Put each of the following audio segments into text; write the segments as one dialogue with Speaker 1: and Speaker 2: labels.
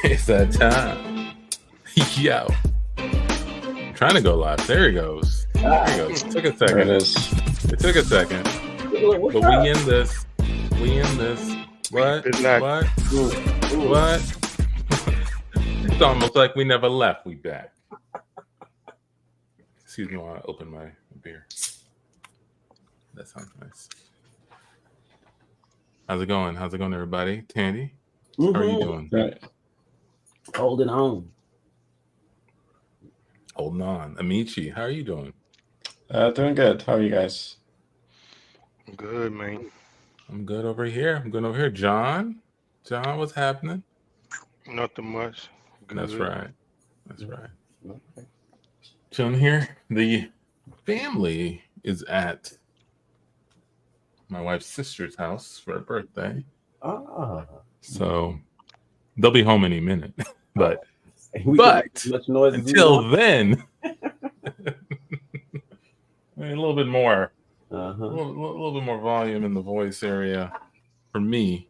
Speaker 1: It's that time. Yo. I'm trying to go live. There he goes. There he goes. It took a second. It took a second. But we in this. What? What? It's almost like we never left. We back. Excuse me while I open my beer. That sounds nice. How's it going? How's it going, everybody? Tandy, how are you doing?
Speaker 2: Right.
Speaker 3: Holding on.
Speaker 1: Holding on. Amici, how are you doing?
Speaker 2: Doing good. How are you guys?
Speaker 4: Good, man.
Speaker 1: I'm good over here. John, what's happening?
Speaker 4: Nothing much. Good.
Speaker 1: That's right. Chilling here. The family is at my wife's sister's house for her birthday. So they'll be home any minute. But until then, a little bit more. A little bit more volume in the voice area for me.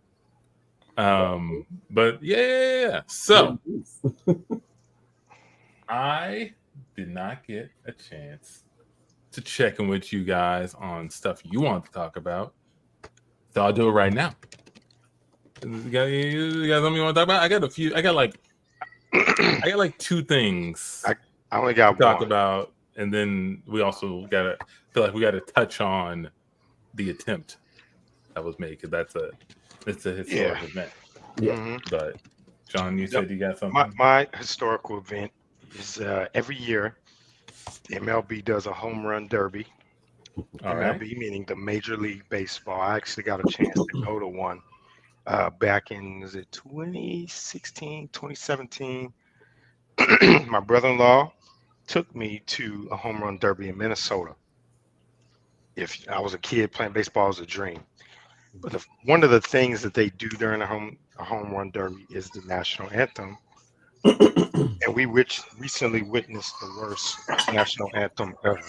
Speaker 1: But yeah. So I did not get a chance to check in with you guys on stuff you want to talk about. So I'll do it right now. You guys know me want to talk about? I got like two things
Speaker 4: I only got
Speaker 1: to talk
Speaker 4: one.
Speaker 1: about, and then we also feel like we gotta touch on the attempt that was made, because it's a historic event.
Speaker 3: Yeah.
Speaker 4: Mm-hmm.
Speaker 1: But John, you said you got something.
Speaker 4: My historical event is every year the MLB does a home run derby.
Speaker 1: All
Speaker 4: MLB
Speaker 1: right.
Speaker 4: meaning the Major League Baseball. I actually got a chance to go to one back in 2016, 2017. My brother-in-law took me to a home run derby in Minnesota. If I was a kid, playing baseball was a dream. But one of the things that they do during a home run derby is the national anthem. And we recently witnessed the worst national anthem ever.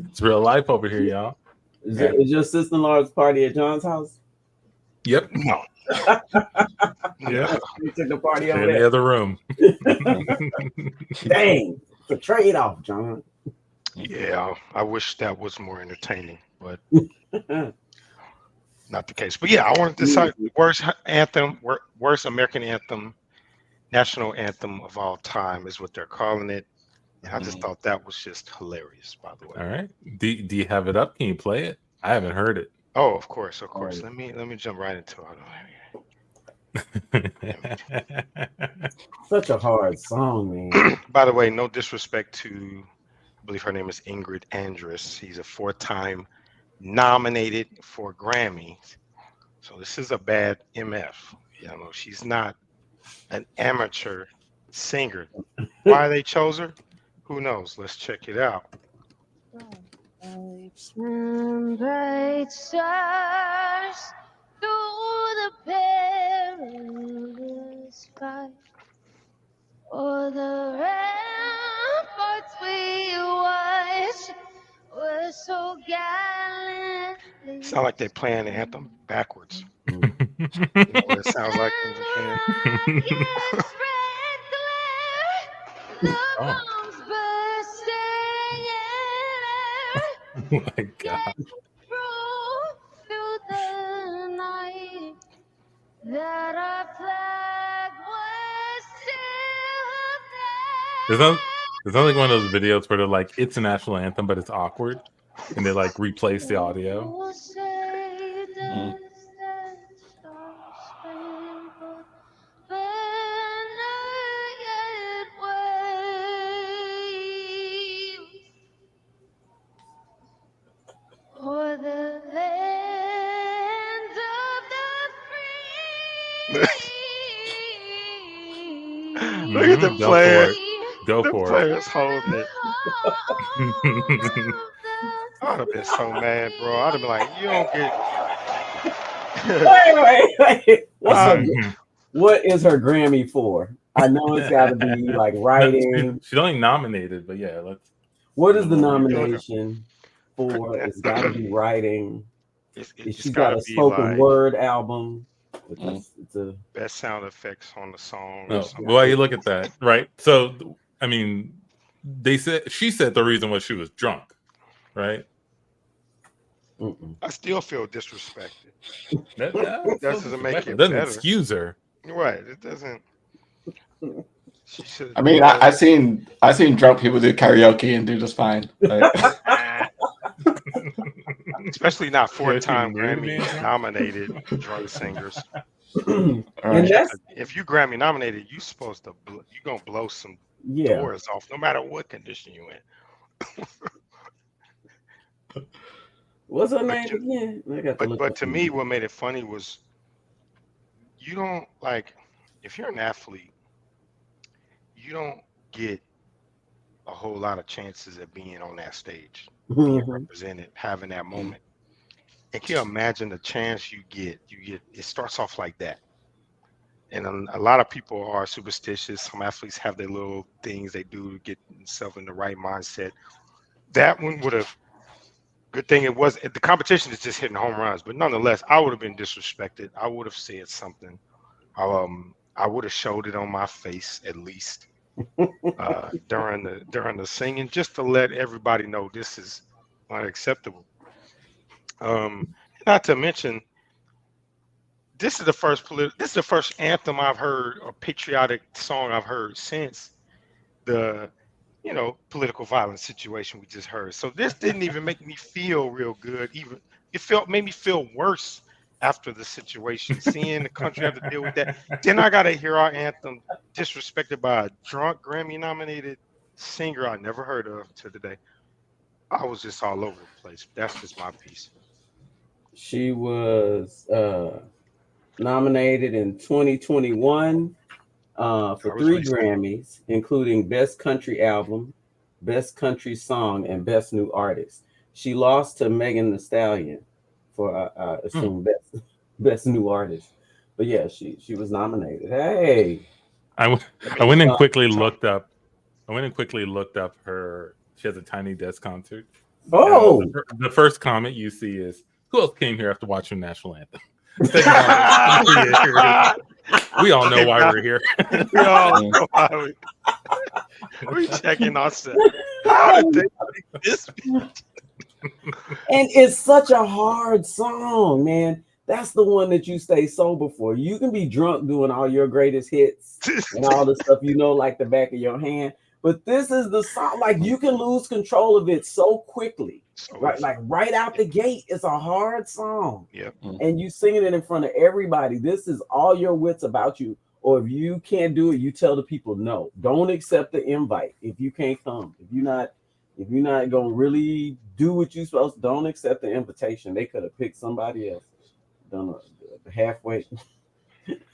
Speaker 1: It's real life over here, y'all.
Speaker 3: Is your sister-in-law's party at John's house?
Speaker 1: Yep.
Speaker 4: No. Yeah.
Speaker 3: You took the party over
Speaker 1: In the
Speaker 3: there.
Speaker 1: other room.
Speaker 3: Dang. It's a trade-off, John.
Speaker 4: Yeah, I wish that was more entertaining, but not the case. But yeah, I wanted to decide worst American anthem, national anthem of all time is what they're calling it. And I just thought that was just hilarious, by the way.
Speaker 1: All right. Do you have it up? Can you play it? I haven't heard it.
Speaker 4: Oh, of course.
Speaker 3: Right.
Speaker 4: Let me jump right into it.
Speaker 3: Such a hard song, man.
Speaker 4: By the way, no disrespect to, I believe her name is Ingrid Andress. He's a 4-time nominated for Grammys. So this is a bad MF. You know, she's not an amateur singer. Why they chose her? Who knows? Let's check it out.
Speaker 5: Bright stars through the perilous fight, o'er the ramparts we watched were so gallantly.
Speaker 4: Sound like they're playing the anthem backwards. You know what it sounds like when they're playing?
Speaker 5: Yes, red glare, the bombs bursting in air.
Speaker 1: Oh my God.
Speaker 5: Through the night, that our flag was still there.
Speaker 1: It's not like one of those videos where they're like, it's a national anthem, but it's awkward, and they like replace the audio.
Speaker 5: Who say the star-spangled banner yet waves o'er the land of the free.
Speaker 4: Look at the
Speaker 1: Go
Speaker 4: player.
Speaker 1: for it. Go
Speaker 4: The
Speaker 1: for it.
Speaker 4: players holding it. I'd have been so mad, bro. I'd have been like, you don't get.
Speaker 3: Wait. What is her Grammy for? I know it's got to be like writing.
Speaker 1: She's only nominated, but yeah, let's.
Speaker 3: What is the nomination for? It's got to be writing.
Speaker 4: It's
Speaker 3: She's
Speaker 4: got
Speaker 3: got
Speaker 4: to
Speaker 3: a
Speaker 4: be
Speaker 3: spoken
Speaker 4: like
Speaker 3: word album.
Speaker 2: Mm.
Speaker 3: It's a
Speaker 4: best sound effects on the song or
Speaker 1: No,
Speaker 4: something.
Speaker 1: well, you look at that, right? So, I mean, she said the reason was she was drunk, right?
Speaker 4: I still feel disrespected.
Speaker 1: That
Speaker 4: That doesn't make it
Speaker 1: doesn't
Speaker 4: better.
Speaker 1: excuse her.
Speaker 4: Right. It doesn't. She should.
Speaker 2: I mean, I seen drunk people do karaoke and do just fine. Like,
Speaker 4: especially not four-time
Speaker 1: she knew to be
Speaker 4: Grammy
Speaker 1: drunk?
Speaker 4: nominated drunk singers.
Speaker 3: and
Speaker 2: right.
Speaker 3: that's
Speaker 4: If you Grammy nominated, you supposed to you gonna blow some
Speaker 3: yeah.
Speaker 4: doors off, no matter what condition you in.
Speaker 3: What's her
Speaker 4: But
Speaker 3: name
Speaker 4: to-
Speaker 3: again? I got to look
Speaker 4: But
Speaker 3: up
Speaker 4: to
Speaker 3: her
Speaker 4: me,
Speaker 3: name.
Speaker 4: what made it funny was you don't like if you're an athlete, you don't get a whole lot of chances of being on that stage, being
Speaker 3: Mhm.
Speaker 4: represented, having that moment. And can you imagine the chance you get? It starts off like that. And a lot of people are superstitious. Some athletes have their little things they do to get themselves in the right mindset. That one would have. Good thing it was. The competition is just hitting home runs, but nonetheless, I would have been disrespected. I would have said something. I would have showed it on my face at least during the singing, just to let everybody know this is unacceptable. Um, Not to mention, this is the first anthem I've heard, or patriotic song I've heard since the political violence situation we just heard. So this didn't even make me feel real good. Even made me feel worse after the situation, seeing the country have to deal with that. Then I gotta hear our anthem disrespected by a drunk Grammy nominated singer I never heard of to today. I was just all over the place. That's just my piece.
Speaker 3: She was nominated in 2021 for
Speaker 4: I was
Speaker 3: 3
Speaker 4: recent.
Speaker 3: Grammys, including Best Country Album, Best Country Song, and Best New Artist. She lost to Megan Thee Stallion for I assume best New Artist. But yeah, she was nominated. Hey,
Speaker 1: I
Speaker 4: mean,
Speaker 1: went and quickly
Speaker 4: so-
Speaker 1: looked up. I went and quickly looked up her. She has a Tiny Desk concert.
Speaker 3: oh,
Speaker 1: The first comment you see is, "Who else came here after watching national anthem?" Second comment, we all know why we're here.
Speaker 4: we all know why we checking ourselves. How did they make this?
Speaker 3: and it's such a hard song, man. That's the one that you stay sober for. You can be drunk doing all your greatest hits and all the stuff like the back of your hand. But this is the song, like you can lose control of it so quickly.
Speaker 4: So
Speaker 3: Right, like right out the gate, it's a hard song.
Speaker 4: Yep.
Speaker 3: And you singing it in front of everybody. This is all your wits about you. Or if you can't do it, you tell the people no. Don't accept the invite if you can't come. If you're not gonna really do what you're supposed to, don't accept the invitation. They could have picked somebody else. Done halfway.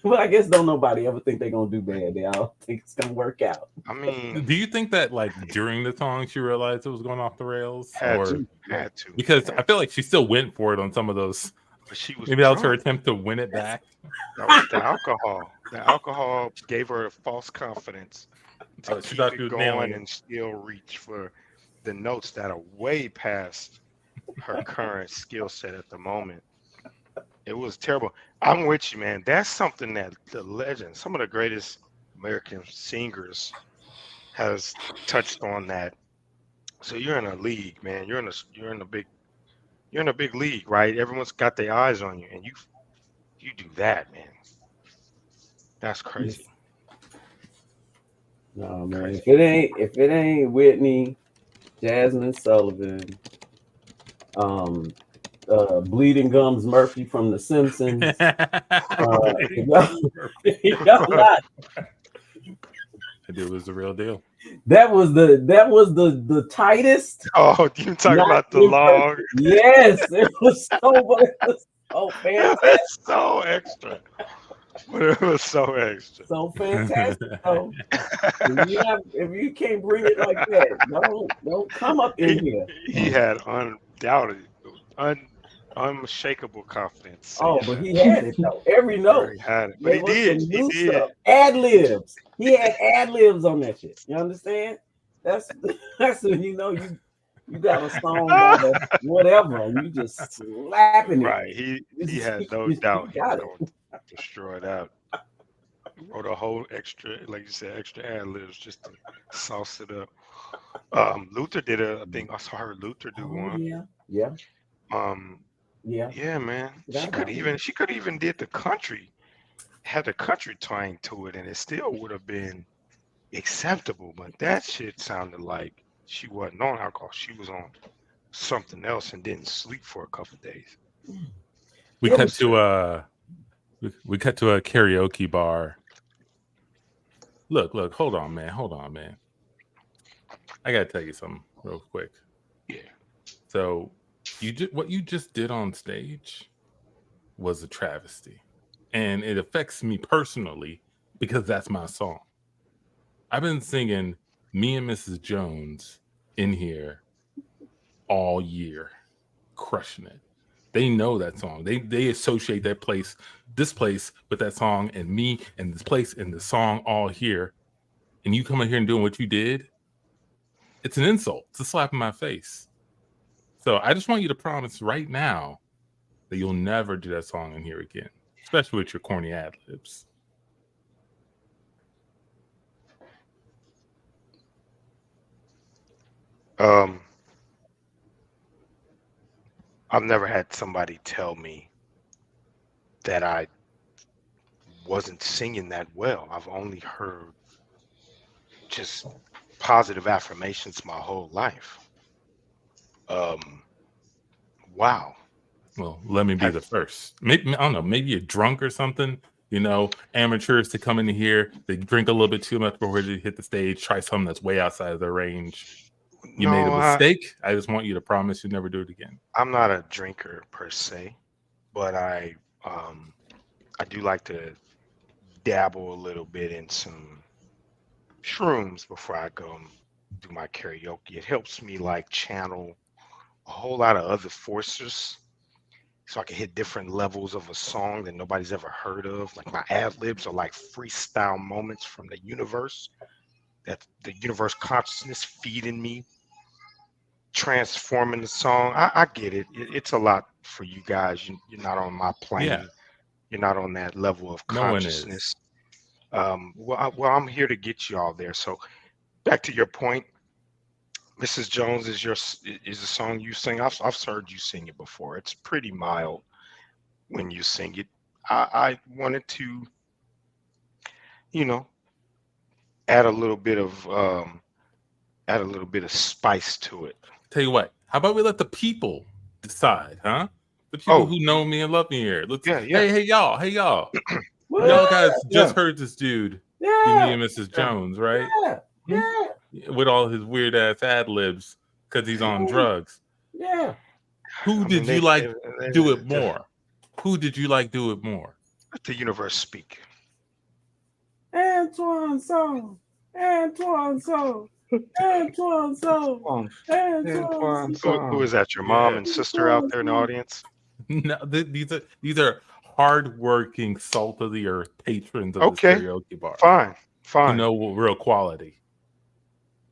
Speaker 3: Well, I guess don't nobody ever think they're gonna do bad. They all think it's gonna work out.
Speaker 4: I mean,
Speaker 1: Do you think that like during the song she realized it was going off the rails,
Speaker 4: had
Speaker 1: or
Speaker 4: to.
Speaker 1: because I feel like she still went for it on some of those?
Speaker 4: But she was
Speaker 1: Maybe that was her
Speaker 4: drunk.
Speaker 1: attempt to win it back.
Speaker 4: That was the alcohol. The alcohol gave her a false confidence to
Speaker 1: She
Speaker 4: keep
Speaker 1: thought she
Speaker 4: it
Speaker 1: was nailing
Speaker 4: going
Speaker 1: it.
Speaker 4: and still reach for the notes that are way past her current skill set at the moment. It was terrible. I'm with you, man. That's something that the legend, some of the greatest American singers, has touched on that. So you're in a league, man. You're in a big league, right? Everyone's got their eyes on you, and you do that, man. That's crazy.
Speaker 3: No, man.
Speaker 4: Crazy.
Speaker 3: If it ain't Whitney, Jasmine Sullivan, Bleeding Gums Murphy from The Simpsons. If y'all not,
Speaker 1: I knew it was the real deal.
Speaker 3: that was the tightest.
Speaker 4: Oh, you talking
Speaker 3: Not
Speaker 4: about the
Speaker 3: in
Speaker 4: log?
Speaker 3: Yes, it was so
Speaker 4: It
Speaker 3: fantastic.
Speaker 4: was so extra. But it was so extra.
Speaker 3: So fantastic. So, if you can't bring it like that, don't come up in here.
Speaker 4: He had undoubted, unshakable confidence.
Speaker 3: Oh, but he had it though. Every note.
Speaker 4: He had it. But he
Speaker 3: Gave us
Speaker 4: did.
Speaker 3: some
Speaker 4: He
Speaker 3: new
Speaker 4: did.
Speaker 3: stuff. Ad libs. He had ad libs on that shit. You understand? That's when you know You got a song by the whatever, and you just slapping it.
Speaker 4: Right. He had no doubt he was
Speaker 3: got it.
Speaker 4: going to destroy that. Wrote a whole extra, like you said, extra ad libs just to sauce it up. Luther did I think I saw her Luther do
Speaker 3: Oh
Speaker 4: one.
Speaker 3: yeah.
Speaker 4: Um,
Speaker 3: Yeah.
Speaker 4: yeah, man.
Speaker 3: Forgot about that.
Speaker 4: She could even did the country, had the country twang to it, and it still would have been acceptable. But that shit sounded like she wasn't on alcohol. She was on something else and didn't sleep for a couple of days.
Speaker 1: We
Speaker 3: It
Speaker 1: cut
Speaker 3: was
Speaker 1: to we cut to a karaoke bar. Look, hold on, man. I gotta tell you something real quick.
Speaker 4: Yeah.
Speaker 1: So what you just did on stage was a travesty, and it affects me personally because that's my song. I've been singing "Me and Mrs. Jones" in here all year, crushing it. They know that song. They associate this place with that song, and me and this place and the song all here. And you come in here and doing what you did, it's an insult. It's a slap in my face. So I just want you to promise right now that you'll never do that song in here again, especially with your corny ad libs.
Speaker 4: I've never had somebody tell me that I wasn't singing that well. I've only heard just positive affirmations my whole life. Wow.
Speaker 1: Well, let me be the first. Maybe, I don't know, maybe you're drunk or something. You know, amateurs to come in here, they drink a little bit too much before they hit the stage, try something that's way outside of their range. You made a mistake. I just want you to promise you'll never do it again.
Speaker 4: I'm not a drinker per se, but I do like to dabble a little bit in some shrooms before I go and do my karaoke. It helps me like channel a whole lot of other forces so I can hit different levels of a song that nobody's ever heard of. Like my ad libs are like freestyle moments from the universe, that the universe consciousness feeding me, transforming the song. I get it. It's a lot for you guys. You're not on my plane.
Speaker 1: Yeah.
Speaker 4: You're not on that level of
Speaker 1: No one
Speaker 4: consciousness. Well, I'm here to get you all there. So back to your point, Mrs. Jones is a song you sing. I've heard you sing it before. It's pretty mild when you sing it. I wanted to, add a little bit of spice to it.
Speaker 1: Tell you what, how about we let the people decide, huh? The people who know me and love me here. Let's.
Speaker 4: Yeah.
Speaker 1: Hey, y'all. Y'all guys just heard this dude, me and Mrs. Jones, right?
Speaker 3: Yeah.
Speaker 1: With all his weird ass ad libs because he's on drugs.
Speaker 3: Yeah.
Speaker 1: Who did you like do it more? Who did you like do it more?
Speaker 4: Let the universe speak.
Speaker 3: Antoine song. Antoine song. Antoine song. Antoine song.
Speaker 4: Who is that? Your mom and sister out there in the audience?
Speaker 1: No, these are hardworking, salt of the earth patrons of this karaoke bar.
Speaker 4: Fine.
Speaker 1: You know real quality.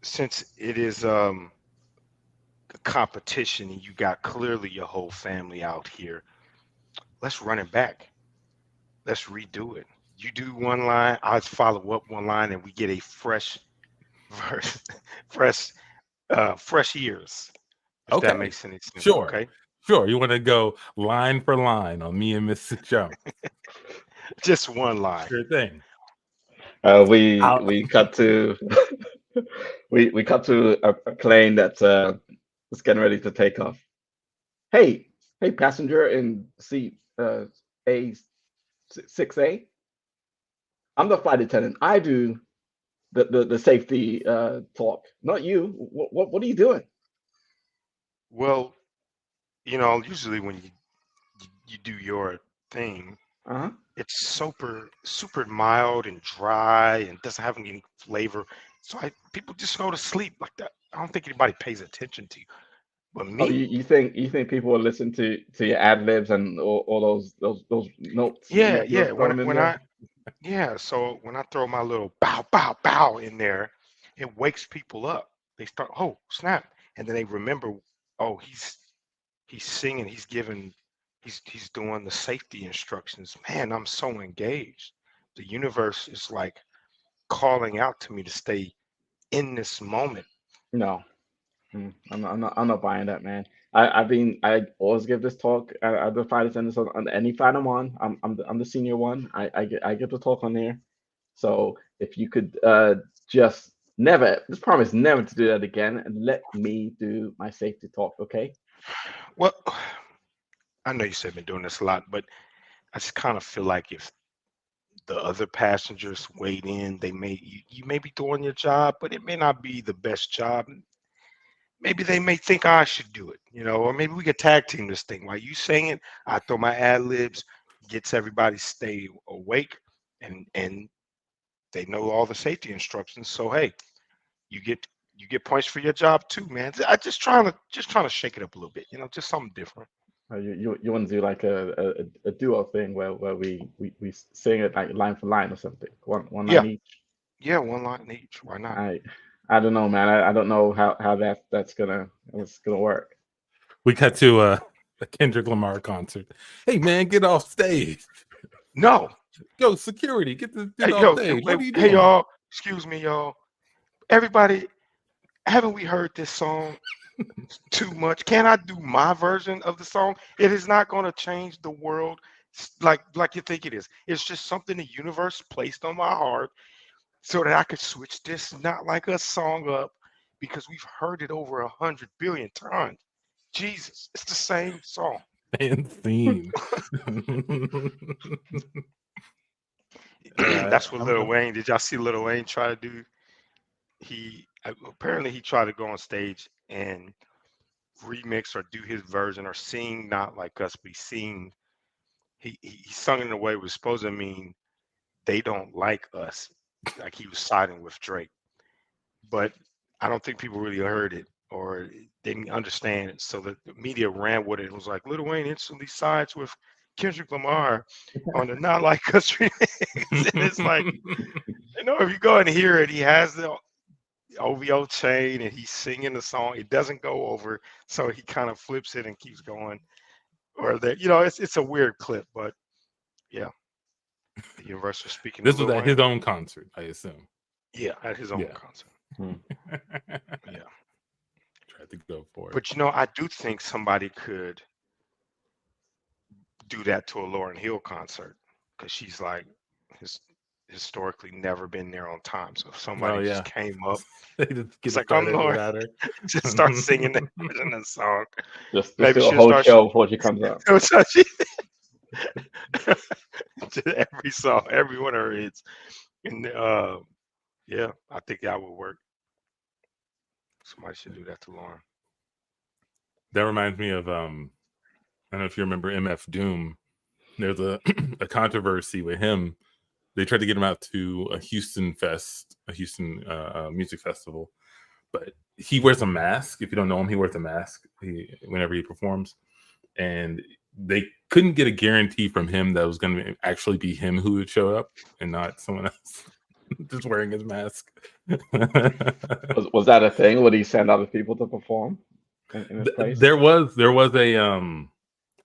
Speaker 4: Since it is a competition and you got clearly your whole family out here, let's run it back. Let's redo it. You do one line, I follow up one line, and we get a fresh verse, fresh ears. If that makes any sense.
Speaker 1: Sure.
Speaker 4: Okay.
Speaker 1: Sure. You want to go line for line on me and Mrs. Jones?
Speaker 4: Just one line.
Speaker 1: Sure thing.
Speaker 2: We cut to we cut to a plane that's getting ready to take off. Hey, passenger in seat A6A. I'm the flight attendant. I do the safety talk, not you. What are you doing?
Speaker 4: Well, usually when you do your thing, it's super mild and dry and doesn't have any flavor. So people just go to sleep like that. I don't think anybody pays attention to you. But me,
Speaker 2: you think people will listen to your ad libs and all those notes?
Speaker 4: Yeah. So when I throw my little bow bow bow in there, it wakes people up. They start, oh snap! and then they remember, oh, he's singing, he's doing the safety instructions. Man, I'm so engaged. The universe is like calling out to me to stay in this moment.
Speaker 2: No. I'm not buying that, man. I always give this talk at the Friday Centers on any Friday I'm on. I'm the senior one. I get to talk on there. So if you could just just promise never to do that again, and let me do my safety talk, okay?
Speaker 4: Well, I know you said been doing this a lot, but I just kind of feel like if the other passengers weighed in, you may be doing your job, but it may not be the best job. Maybe they may think I should do it, or maybe we could tag team this thing. While you sing it, I throw my ad libs, gets everybody stay awake, and they know all the safety instructions. So hey, you get points for your job too, man. I just trying to shake it up a little bit, just something different.
Speaker 2: You want to do like a duo thing where we sing it like line for line or something, one
Speaker 4: Yeah.
Speaker 2: line each.
Speaker 4: Yeah, one line each. Why not?
Speaker 2: I don't know, man. I don't know how that's gonna work.
Speaker 1: We cut to a Kendrick Lamar concert. Hey man, get off stage.
Speaker 4: No.
Speaker 1: Yo, security, get
Speaker 4: Hey,
Speaker 1: off stage. What are you doing?
Speaker 4: Hey, y'all. Excuse me, y'all. Everybody, haven't we heard this song too much? Can I do my version of the song? It is not going to change the world like you think it is. It's just something the universe placed on my heart so that I could switch this not like a song up because we've heard it over 100 billion times. Jesus, it's the same song.
Speaker 1: And theme.
Speaker 4: That's what Lil Wayne. Did y'all see Lil Wayne try to do? Apparently he tried to go on stage and remix or do his version or sing not like us, but he sung in a way was supposed to mean they don't like us, like he was siding with Drake. But I don't think people really heard it or didn't understand it. So the media ran with it and was like, Lil Wayne instantly sides with Kendrick Lamar on the Not Like Us remix. And it's like, if you go and hear it, he has the OVO chain and he's singing the song. It doesn't go over, so he kind of flips it and keeps going. Or that, it's a weird clip, but yeah, the universe was speaking.
Speaker 1: This was at his own concert, I assume.
Speaker 4: Yeah, at his own concert.
Speaker 1: Yeah, tried to go for it.
Speaker 4: But I do think somebody could do that to a Lauryn Hill concert because she's like historically never been there on time. So if somebody just came up, it's like, I'm Lauryn, just start singing that version of the song.
Speaker 2: Just maybe do a whole show before she comes up.
Speaker 4: Every song, every one of her hits. And yeah, I think that would work. Somebody should do that to Lauryn.
Speaker 1: That reminds me of I don't know if you remember MF Doom. There's a controversy with him. They tried to get him out to a Houston music festival, but he wears a mask. If you don't know him, he wears a mask whenever he performs, and they couldn't get a guarantee from him that it was going to actually be him who would show up and not someone else just wearing his mask.
Speaker 2: was that a thing? Would he send other people to perform in his place?
Speaker 1: There was a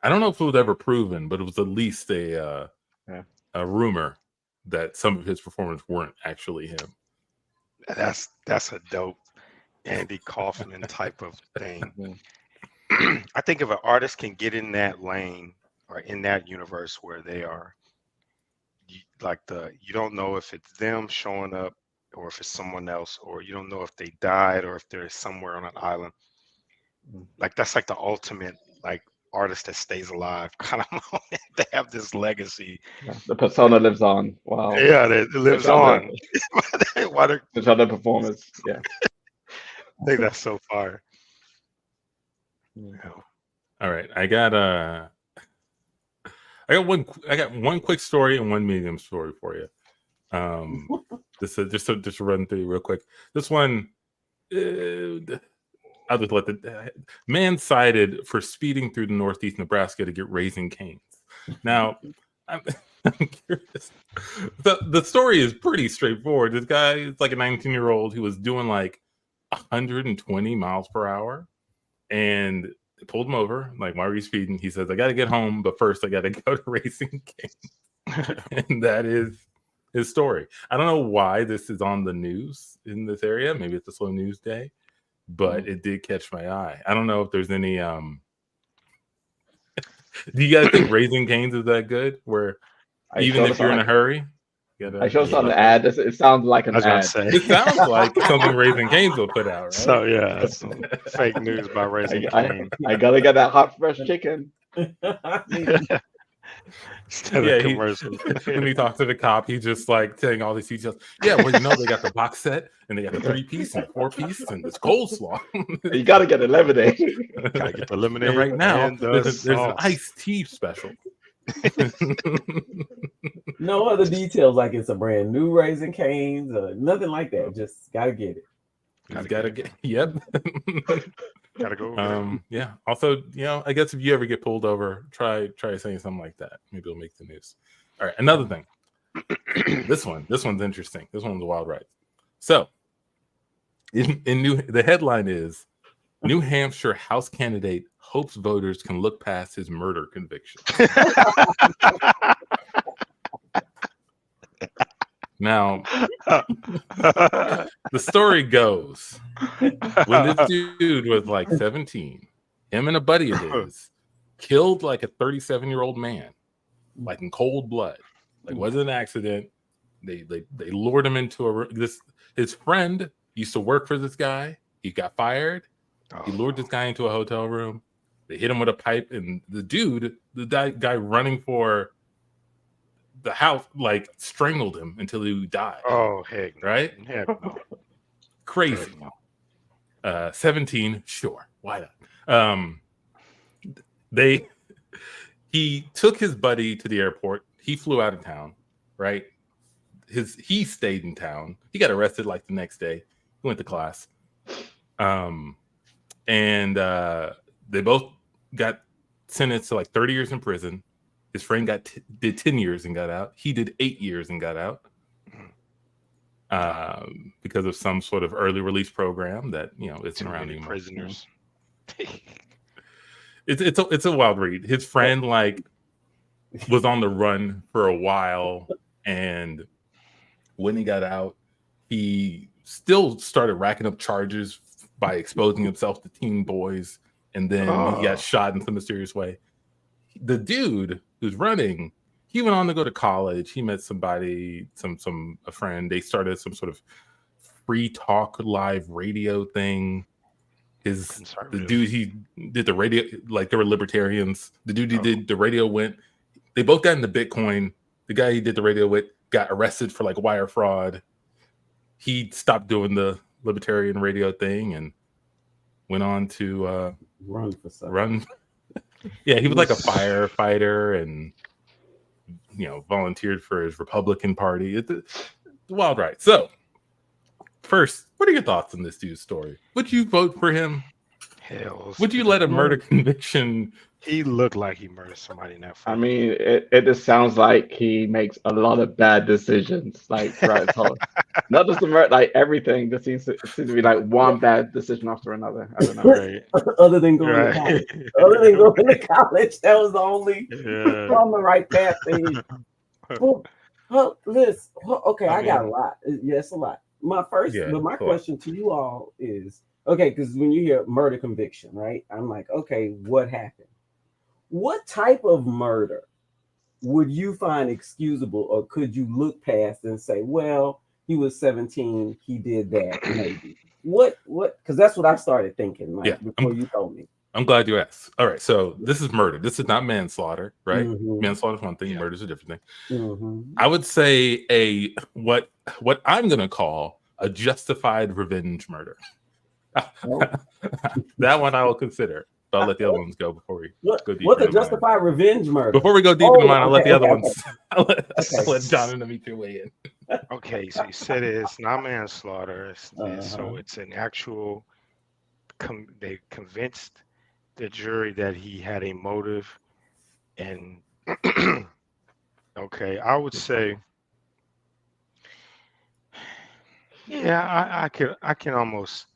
Speaker 1: I don't know if it was ever proven, but it was at least a rumor that some of his performers weren't actually him.
Speaker 4: That's a dope Andy Kaufman type of thing. I think if an artist can get in that lane or in that universe where they are, you don't know if it's them showing up or if it's someone else, or you don't know if they died or if they're somewhere on an island. Like that's like the ultimate artist that stays alive kind of moment. They have this legacy.
Speaker 2: Yeah, the persona lives on. Wow.
Speaker 4: Yeah, it lives on.
Speaker 2: There's other performers. Yeah.
Speaker 4: I think that's so fire.
Speaker 1: Yeah. All right, I got one quick story and one medium story for you. Just to run through real quick. This one, I'll just let the man cited for speeding through the Northeast Nebraska to get Raising Cane's. Now, I'm curious. The story is pretty straightforward. This guy is like a 19-year-old who was doing like 120 miles per hour and they pulled him over. Like, why were you speeding? He says, I got to get home, but first I got to go to Raising Cane's. And that is his story. I don't know why this is on the news in this area. Maybe it's a slow news day, but it did catch my eye. I don't know if there's any. Do you guys think Raising Cane's is that good? Where even if you're in a hurry,
Speaker 2: I showed on the ad. It sounds like an ad.
Speaker 1: It sounds like something Raising Cane's will put out, right?
Speaker 4: So yeah, some fake news by Raising Cane.
Speaker 2: I gotta get that hot fresh chicken.
Speaker 4: Instead of commercials.
Speaker 1: When he talks to the cop, he's just like telling all these details. Yeah, well, you know, they got the box set and they got the 3-piece and 4-piece and this coleslaw.
Speaker 2: You gotta get a lemonade.
Speaker 4: Gotta get the lemonade.
Speaker 1: And right now,
Speaker 4: and
Speaker 1: there's an iced tea special.
Speaker 3: No other details, like it's a brand new Raising Cane's or nothing like that. Just gotta get it.
Speaker 1: Gotta get. Yep.
Speaker 4: Gotta go.
Speaker 1: Yeah. Also, you know, I guess if you ever get pulled over, try saying something like that. Maybe it'll make the news. All right. Another thing. This one's interesting. This one's a wild ride. So, the headline is New Hampshire House candidate hopes voters can look past his murder conviction. Now, the story goes, when this dude was like 17, him and a buddy of his killed like a 37-year-old man, like in cold blood. Like, wasn't an accident. They lured him into his friend used to work for this guy. He got fired. He lured this guy into a hotel room. They hit him with a pipe, and the guy running for the house, like, strangled him until he died.
Speaker 4: Oh, heck no.
Speaker 1: Right?
Speaker 4: Heck no.
Speaker 1: Crazy. 17, sure. Why not? He took his buddy to the airport. He flew out of town, right? He stayed in town. He got arrested like the next day. He went to class. And they both got sentenced to like 30 years in prison. His friend did 10 years and got out. He did 8 years and got out because of some sort of early release program that, you know, isn't around anymore.
Speaker 4: Prisoners.
Speaker 1: It's a wild read. His friend like was on the run for a while, and when he got out, he still started racking up charges by exposing himself to teen boys, and then he got shot in some mysterious way. The dude who's running, he went on to go to college. He met somebody, a friend. They started some sort of free talk live radio thing. The dude he did the radio, like they were libertarians. The dude he did the radio with, they both got into Bitcoin. The guy he did the radio with got arrested for like wire fraud. He stopped doing the libertarian radio thing and went on to
Speaker 3: Run for something.
Speaker 1: run. Yeah, he was like a firefighter and, you know, volunteered for his Republican Party. It's a wild ride. So, first, what are your thoughts on this dude's story? Would you vote for him?
Speaker 4: Hell.
Speaker 1: Would you let a murder conviction?
Speaker 4: He looked like he murdered somebody in that
Speaker 2: I
Speaker 4: film.
Speaker 2: mean, it just sounds like he makes a lot of bad decisions. Like, right, not just the murder, like everything. Just seems to be like one bad decision after another. I don't know.
Speaker 4: Right.
Speaker 3: Other than going to college. Other than going to college, that was the only on the right path thing. Okay, I got a lot. Yes, a lot. My question to you all is, okay, because when you hear murder conviction, right? I'm like, okay, what happened? What type of murder would you find excusable, or could you look past and say, well, he was 17, he did that, maybe? What? Because that's what I started thinking, before you told me.
Speaker 1: I'm glad you asked. All right, so this is murder. This is not manslaughter, right?
Speaker 3: Mm-hmm.
Speaker 1: Manslaughter is one thing, murder is a different thing.
Speaker 3: Mm-hmm.
Speaker 1: I would say what I'm gonna call a justified revenge murder. That one I will consider. But I'll let the other ones go before we go deeper.
Speaker 3: What's a justified revenge murder?
Speaker 1: Before we go deep into mine, I'll let the other ones.
Speaker 3: Okay.
Speaker 1: I'll let John and Demetri weigh in.
Speaker 4: Okay, so you said it's not manslaughter, so it's an actual. They convinced the jury that he had a motive, and okay, I would say, yeah, I can almost,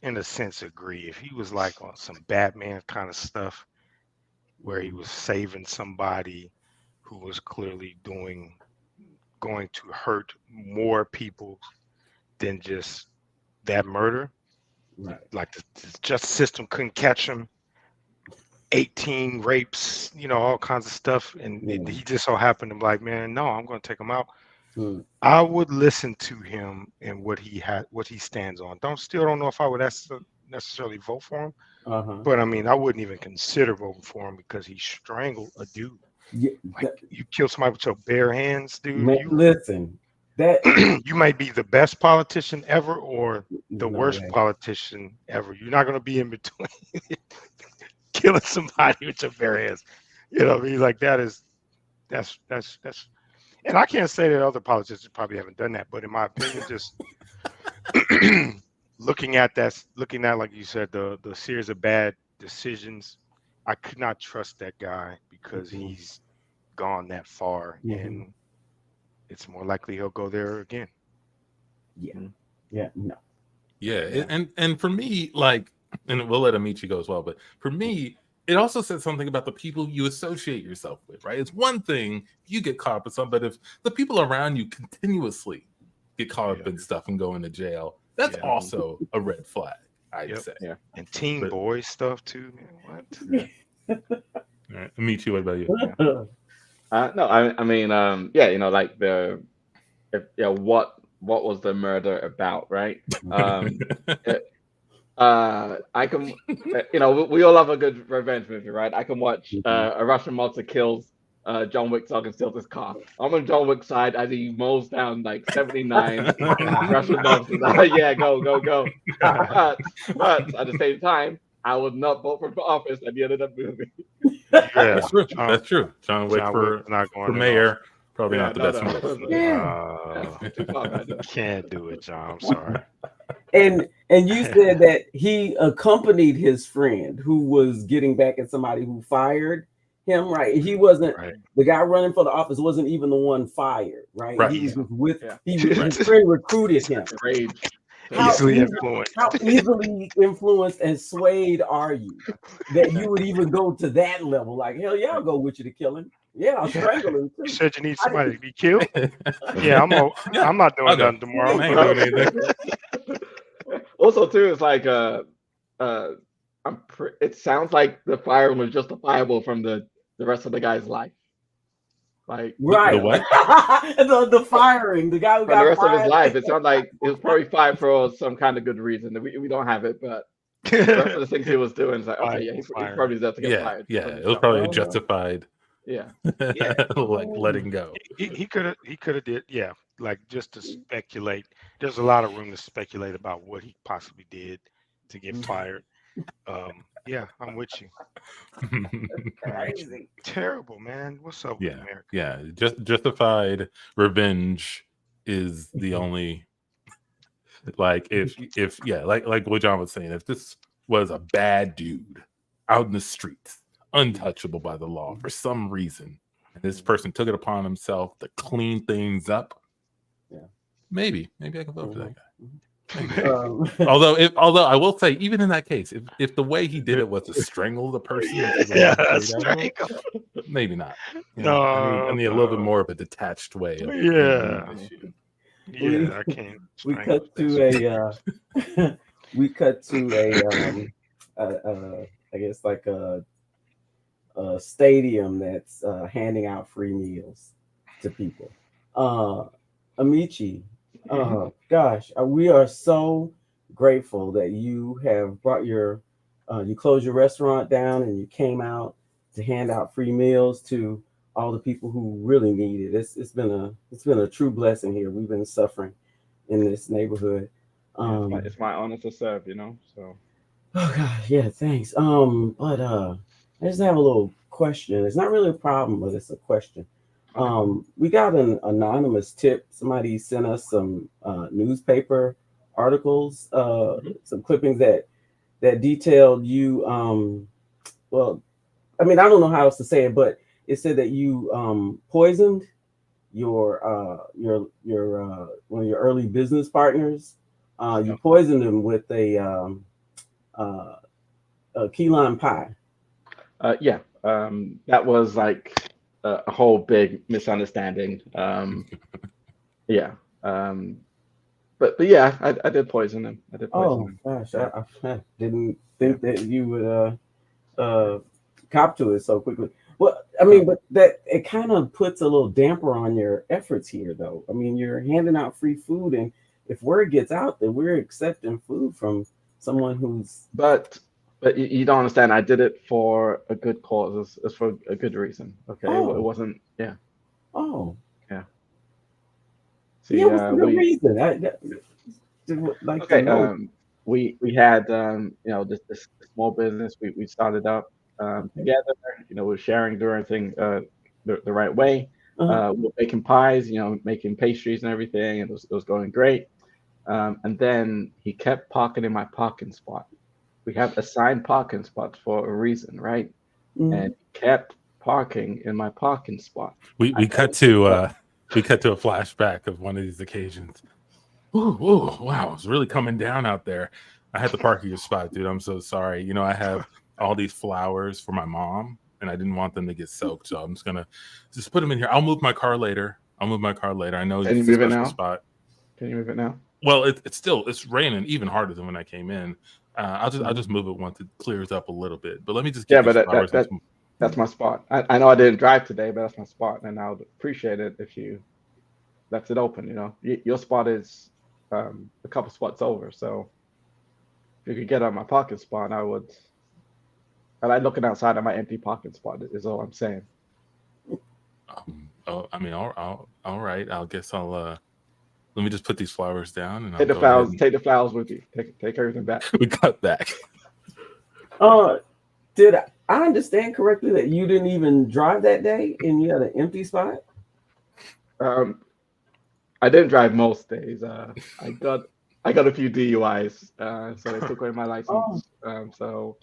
Speaker 4: in a sense agree. If he was like on some Batman kind of stuff, where he was saving somebody who was clearly going to hurt more people than just that murder,
Speaker 3: Right.
Speaker 4: like the justice system couldn't catch him. 18 rapes, all kinds of stuff, and he just so happened to be like, man, no, I'm going to take him out. I would listen to him and what he stands on. Still don't know if I would necessarily vote for him, but I mean, I wouldn't even consider voting for him because he strangled a dude.
Speaker 3: Yeah,
Speaker 4: You kill somebody with your bare hands, dude.
Speaker 3: man, listen, that
Speaker 4: you might be the best politician ever or the worst
Speaker 3: way.
Speaker 4: politician ever. You're not going to be in between. Killing somebody with your bare hands, I mean, like that's, and I can't say that other politicians probably haven't done that, but in my opinion, just looking at like you said, the series of bad decisions, I could not trust that guy because he's gone that far, and it's more likely he'll go there again.
Speaker 3: Yeah, no.
Speaker 1: Yeah, and for me, like, and we'll let Amici go as well, but for me, it also says something about the people you associate yourself with, right? It's one thing if you get caught up in something, but if the people around you continuously get caught up in stuff and go into jail, that's also a red flag, I'd say.
Speaker 2: Yeah.
Speaker 4: And teen boy stuff too, man. What?
Speaker 1: All right, Amici, what about you?
Speaker 2: No, I mean, like what was the murder about, right? I can, we all love a good revenge movie, right? I can watch a Russian monster kills John Wick's dog and steals his car. I'm on John Wick's side as he mows down like 79 Russian monsters. Yeah, go. But at the same time, I would not vote for office at the end of that movie.
Speaker 4: Yeah,
Speaker 1: that's true. John Wick for mayor, probably not the best
Speaker 4: one. Can't do it, John. I'm sorry.
Speaker 3: And you said that he accompanied his friend who was getting back at somebody who fired him, right? He wasn't the guy running for the office, wasn't even the one fired, right? He was with his friend recruited him. How easily influenced and swayed are you that you would even go to that level? Like, hell yeah, I'll go with you to kill him. Yeah, I'll strangle him too.
Speaker 4: You said you need somebody to be killed? Yeah, I'm not doing nothing tomorrow.
Speaker 1: I ain't doing anything.
Speaker 2: Also, too, it's like it sounds like the fire was justifiable from the rest of the guy's life. Like
Speaker 3: the what? the firing, the guy who got
Speaker 2: the rest
Speaker 3: fired.
Speaker 2: of his life. It sounds like it was probably fired for some kind of good reason. We don't have it, but the rest of the things he was doing is like, okay, yeah, he probably deserves to get fired.
Speaker 1: Yeah, it was probably justified.
Speaker 2: Yeah.
Speaker 1: Like letting go.
Speaker 4: He could have did, like just to speculate. There's a lot of room to speculate about what he possibly did to get fired. Yeah, I'm with you.
Speaker 3: Crazy.
Speaker 4: Terrible, man. What's up with America?
Speaker 1: Yeah, justified revenge is the only, like, if like what John was saying, if this was a bad dude out in the streets, untouchable by the law for some reason, and this person took it upon himself to clean things up, maybe I can vote for that guy. Although I will say, even in that case, if the way he did it was to strangle the person, maybe not. I need a little bit more of a detached way. Of
Speaker 4: I can't.
Speaker 3: We cut to we cut to I guess like a stadium that's handing out free meals to people. Amici, gosh, we are so grateful that you have brought you closed your restaurant down and you came out to hand out free meals to all the people who really need it. It's been a true blessing here. We've been suffering in this neighborhood.
Speaker 2: It's my honor to serve, so.
Speaker 3: Oh God, yeah, thanks. But I just have a little question. It's not really a problem, but it's a question. We got an anonymous tip. Somebody sent us some newspaper articles, some clippings that detailed you. Well, I mean, I don't know how else to say it, but it said that you poisoned your one of your early business partners. You poisoned him with a key lime pie.
Speaker 2: Yeah, that was like a whole big misunderstanding. Yeah, but yeah, I did poison him. I did poison
Speaker 3: Oh
Speaker 2: him.
Speaker 3: gosh,
Speaker 2: Yeah,
Speaker 3: I didn't think that you would cop to it so quickly. Well, I mean, but that it kind of puts a little damper on your efforts here, though. I mean, you're handing out free food, and if word gets out that we're accepting food from someone who's
Speaker 2: but you don't understand. I did it for a good cause. It's for a good reason. Okay, it
Speaker 3: oh
Speaker 2: wasn't. Yeah,
Speaker 3: oh
Speaker 2: yeah.
Speaker 3: yeah,
Speaker 2: See,
Speaker 3: what's the good reason? I would like to
Speaker 2: okay.
Speaker 3: know.
Speaker 2: We had this small business we started up together. We were sharing doing everything the right way.
Speaker 3: Uh-huh.
Speaker 2: We were making pies, making pastries and everything, and it was going great. And then he kept parking in my parking spot. We have assigned parking spots for a reason, right?
Speaker 3: Mhm.
Speaker 2: And he kept parking in my parking spot.
Speaker 1: We
Speaker 2: I
Speaker 1: we
Speaker 2: never
Speaker 1: cut
Speaker 2: picked
Speaker 1: to
Speaker 2: up.
Speaker 1: a flashback of one of these occasions. Ooh, wow, it's really coming down out there. I had to park at your spot, dude. I'm so sorry. I have all these flowers for my mom, and I didn't want them to get soaked, so I'm just gonna just put them in here. I'll move my car later. I know
Speaker 2: Can you
Speaker 1: it's a
Speaker 2: move it
Speaker 1: special
Speaker 2: now?
Speaker 1: spot.
Speaker 2: Can you move it now?
Speaker 1: Well, it's raining even harder than when I came in. I'll just move it once it clears up a little bit. But let me just get
Speaker 2: Yeah, but
Speaker 1: these flowers.
Speaker 2: that's my spot. I know I didn't drive today, but that's my spot, and I would appreciate it if you left it open. Your spot is a couple spots over, so if you could get on my parking spot, I would. I like looking outside at my empty parking spot. Is all I'm saying.
Speaker 1: Oh, I mean, all right. I guess I'll let me just put these flowers down, and I'll
Speaker 2: Take the
Speaker 1: go ahead
Speaker 2: flowers.
Speaker 1: and
Speaker 2: Take the flowers with you. Take everything back.
Speaker 1: we cut back.
Speaker 3: Did I understand correctly that you didn't even drive that day and you had an empty spot?
Speaker 2: Um, I didn't drive most days. I got a few DUIs, so they took away my
Speaker 3: Oh,
Speaker 2: license.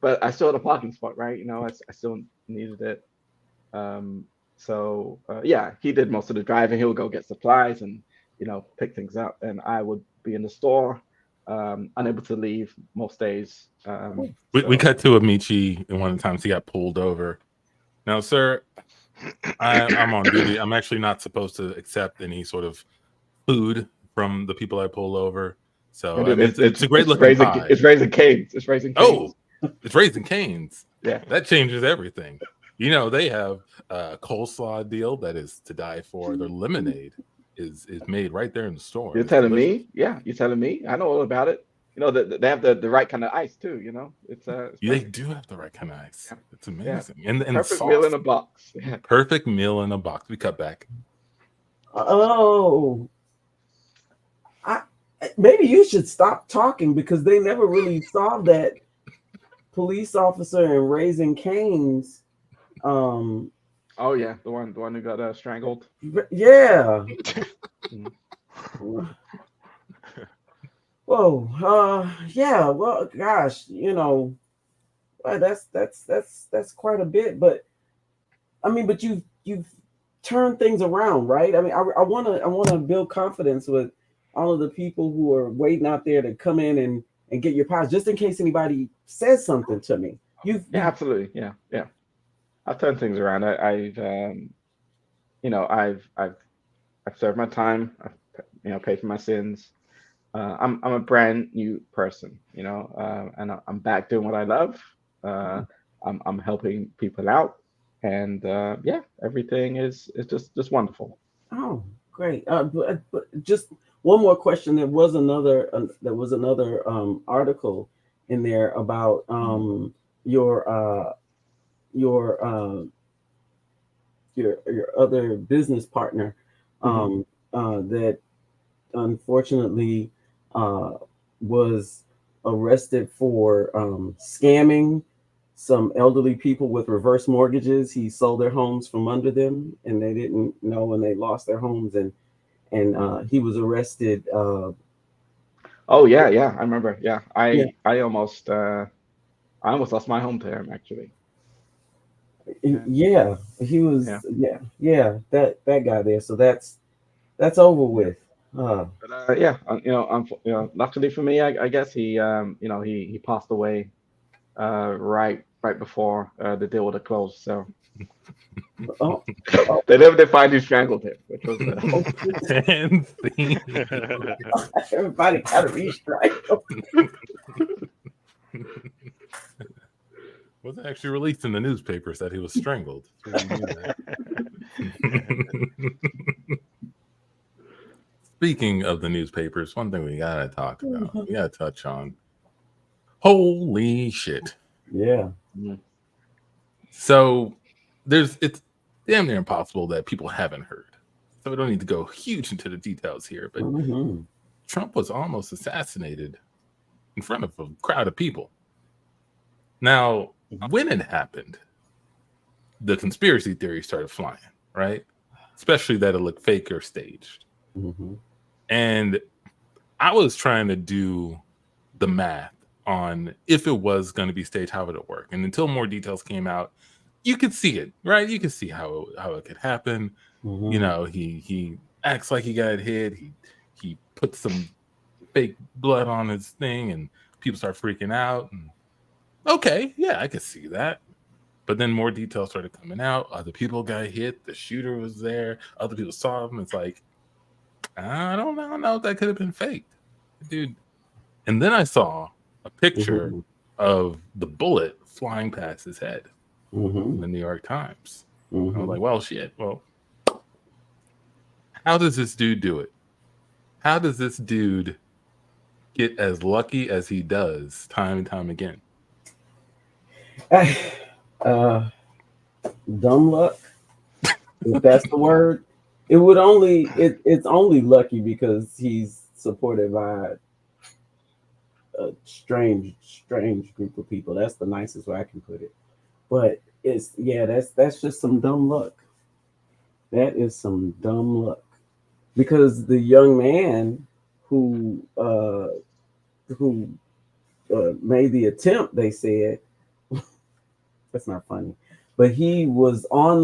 Speaker 2: But I still had a parking spot, right? I still needed it. Yeah, he did most of the driving. He would go get supplies and pick things up, and I would be in the store, unable to leave most days.
Speaker 1: We cut to Amici, and one of the times he got pulled over. Now, sir, I'm on duty. I'm actually not supposed to accept any sort of food from the people I pull over. So I mean, it's a great looking pie.
Speaker 2: It's raising canes. It's raising canes.
Speaker 1: Oh, it's Raising Cane's.
Speaker 2: Yeah.
Speaker 1: That changes everything. They have a coleslaw deal that is to die for. Their lemonade is made right there in the store.
Speaker 2: You're
Speaker 1: It's
Speaker 2: telling
Speaker 1: delicious.
Speaker 2: me? Yeah, you're telling me. I know all about it. They have the right kind of ice too. It's
Speaker 1: They
Speaker 2: perfect.
Speaker 1: do have the right kind of ice.
Speaker 2: Yeah.
Speaker 1: It's amazing. And
Speaker 2: Perfect meal in
Speaker 1: sauce.
Speaker 2: a box. Yeah.
Speaker 1: Perfect meal in a box. We cut back.
Speaker 3: oh, maybe you should stop talking because they never really solved that police officer in Raising Cane's.
Speaker 2: Oh yeah, the one who got strangled.
Speaker 3: Yeah.
Speaker 2: Mhm.
Speaker 3: Whoa. Yeah. Well, gosh, well, that's quite a bit. But I mean, but you've turned things around, right? I mean, I wanna build confidence with all of the people who are waiting out there to come in and get your pies, just in case anybody says something to me.
Speaker 2: Yeah, absolutely. Yeah. I've turned things around. I've served my time. I've paid for my sins. I'm a brand new person, and I'm back doing what I love. I'm helping people out, and yeah, everything is just wonderful.
Speaker 3: Oh, great. But just one more question. There was another article in there about your your uh, your other business partner that unfortunately uh, was arrested for scamming some elderly people with reverse mortgages. He sold their homes from under them, and they didn't know, and they lost their homes, and he was arrested.
Speaker 2: Oh yeah, I remember. Yeah,
Speaker 3: Yeah,
Speaker 2: I almost lost my home to him actually.
Speaker 3: he was.
Speaker 2: Yeah.
Speaker 3: Yeah, that guy there. So that's over with.
Speaker 2: But yeah, luckily for me, I guess he passed away right before the deal would have closed. So
Speaker 3: oh,
Speaker 2: they finally strangled him, which was
Speaker 1: And scene.
Speaker 3: everybody got a restrike.
Speaker 1: Wasn't actually released in the newspapers that he was strangled. So we knew that. Speaking of the newspapers, one thing we gotta talk about, we gotta touch on. Holy shit!
Speaker 3: Yeah.
Speaker 1: So it's damn near impossible that people haven't heard. So we don't need to go huge into the details here, but
Speaker 3: Mhm.
Speaker 1: Trump was almost assassinated in front of a crowd of people. Now, when it happened, the conspiracy theory started flying, right? Especially that it looked fake or staged.
Speaker 3: Mhm.
Speaker 1: And I was trying to do the math on if it was going to be staged, how would it work? And until more details came out, you could see it, right? You could see how it could happen.
Speaker 3: Mhm.
Speaker 1: You know, he acts like he got hit. He put some fake blood on his thing, and people start freaking out. And okay, yeah, I could see that. But then more details started coming out. Other people got hit. The shooter was there. Other people saw him. It's like, I don't know if that could have been faked, dude. And then I saw a picture
Speaker 3: Mhm.
Speaker 1: of the bullet flying past his head in
Speaker 3: Mhm.
Speaker 1: the New York Times. I was
Speaker 3: Mhm.
Speaker 1: like, well, shit. Well, how does this dude do it? How does this dude get as lucky as he does time and time again?
Speaker 3: uh, dumb luck, if that's the word. It would only it's only lucky because he's supported by a strange group of people. That's the nicest way I can put it. But that's just some dumb luck. That is some dumb luck. Because the young man who who made the attempt, they said, that's not funny, but he was on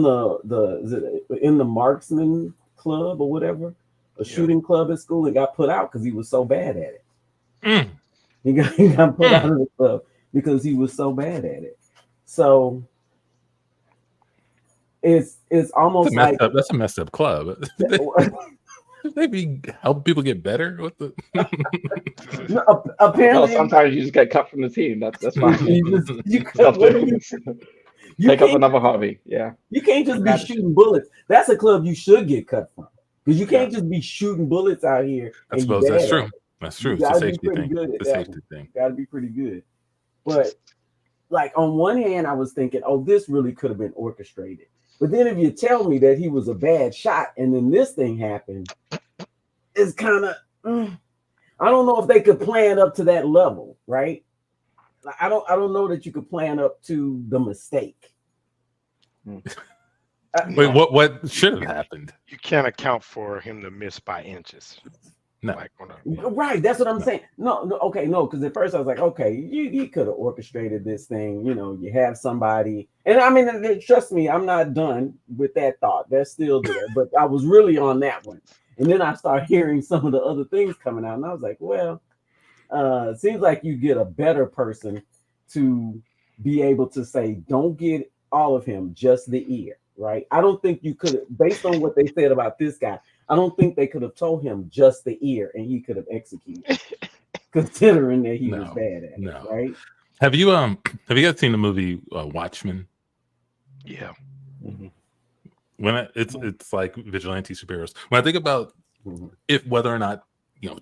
Speaker 3: in the marksman club or whatever, a shooting club at school, and got put out because he was so bad at it.
Speaker 1: Mm.
Speaker 3: He got put out of the club because he was so bad at it. So it's almost like
Speaker 1: That's a messed up club. They be help people get better. What the?
Speaker 2: well,
Speaker 3: apparently
Speaker 2: sometimes you just get cut from the team. That's fine.
Speaker 3: you
Speaker 2: Take up
Speaker 3: can't
Speaker 2: another hobby. Yeah.
Speaker 3: you can't just be
Speaker 2: That's-
Speaker 3: shooting bullets. That's a club you should get cut from because you can't
Speaker 2: Yeah.
Speaker 3: just be shooting bullets out here.
Speaker 1: I
Speaker 3: And you
Speaker 1: suppose that's
Speaker 3: bad
Speaker 1: true.
Speaker 3: at it.
Speaker 1: That's true.
Speaker 3: You
Speaker 1: It's a
Speaker 3: gotta be
Speaker 1: safety
Speaker 3: pretty
Speaker 1: thing.
Speaker 3: good at
Speaker 1: It's a
Speaker 3: that
Speaker 1: safety
Speaker 3: one.
Speaker 1: thing.
Speaker 3: Got to be pretty good. But like on one hand, I was thinking, oh, this really could have been orchestrated. But then if you tell me that he was a bad shot and then this thing happened, it's kind of I don't know if they could plan up to that level, right? Like, I don't know that you could plan up to the mistake.
Speaker 1: Wait, what should have happened?
Speaker 4: You can't account for him to miss by inches.
Speaker 1: No.
Speaker 4: Like
Speaker 3: Right, that's what I'm saying. No, okay, no, because at first I was like, okay, you could have orchestrated this thing. You know, you have somebody, and I mean, trust me, I'm not done with that thought. That's still there, but I was really on that one, and then I start hearing some of the other things coming out, and I was like, well, it seems like you get a better person to be able to say, don't get all of him, just the ear, right? I don't think you could, based on what they said about this guy, I don't think they could have told him just the ear and he could have executed, considering that he was bad at it, right?
Speaker 1: Have you guys seen the movie Watchmen?
Speaker 4: Yeah.
Speaker 1: When it's like vigilante superheroes. When I think about if whether or not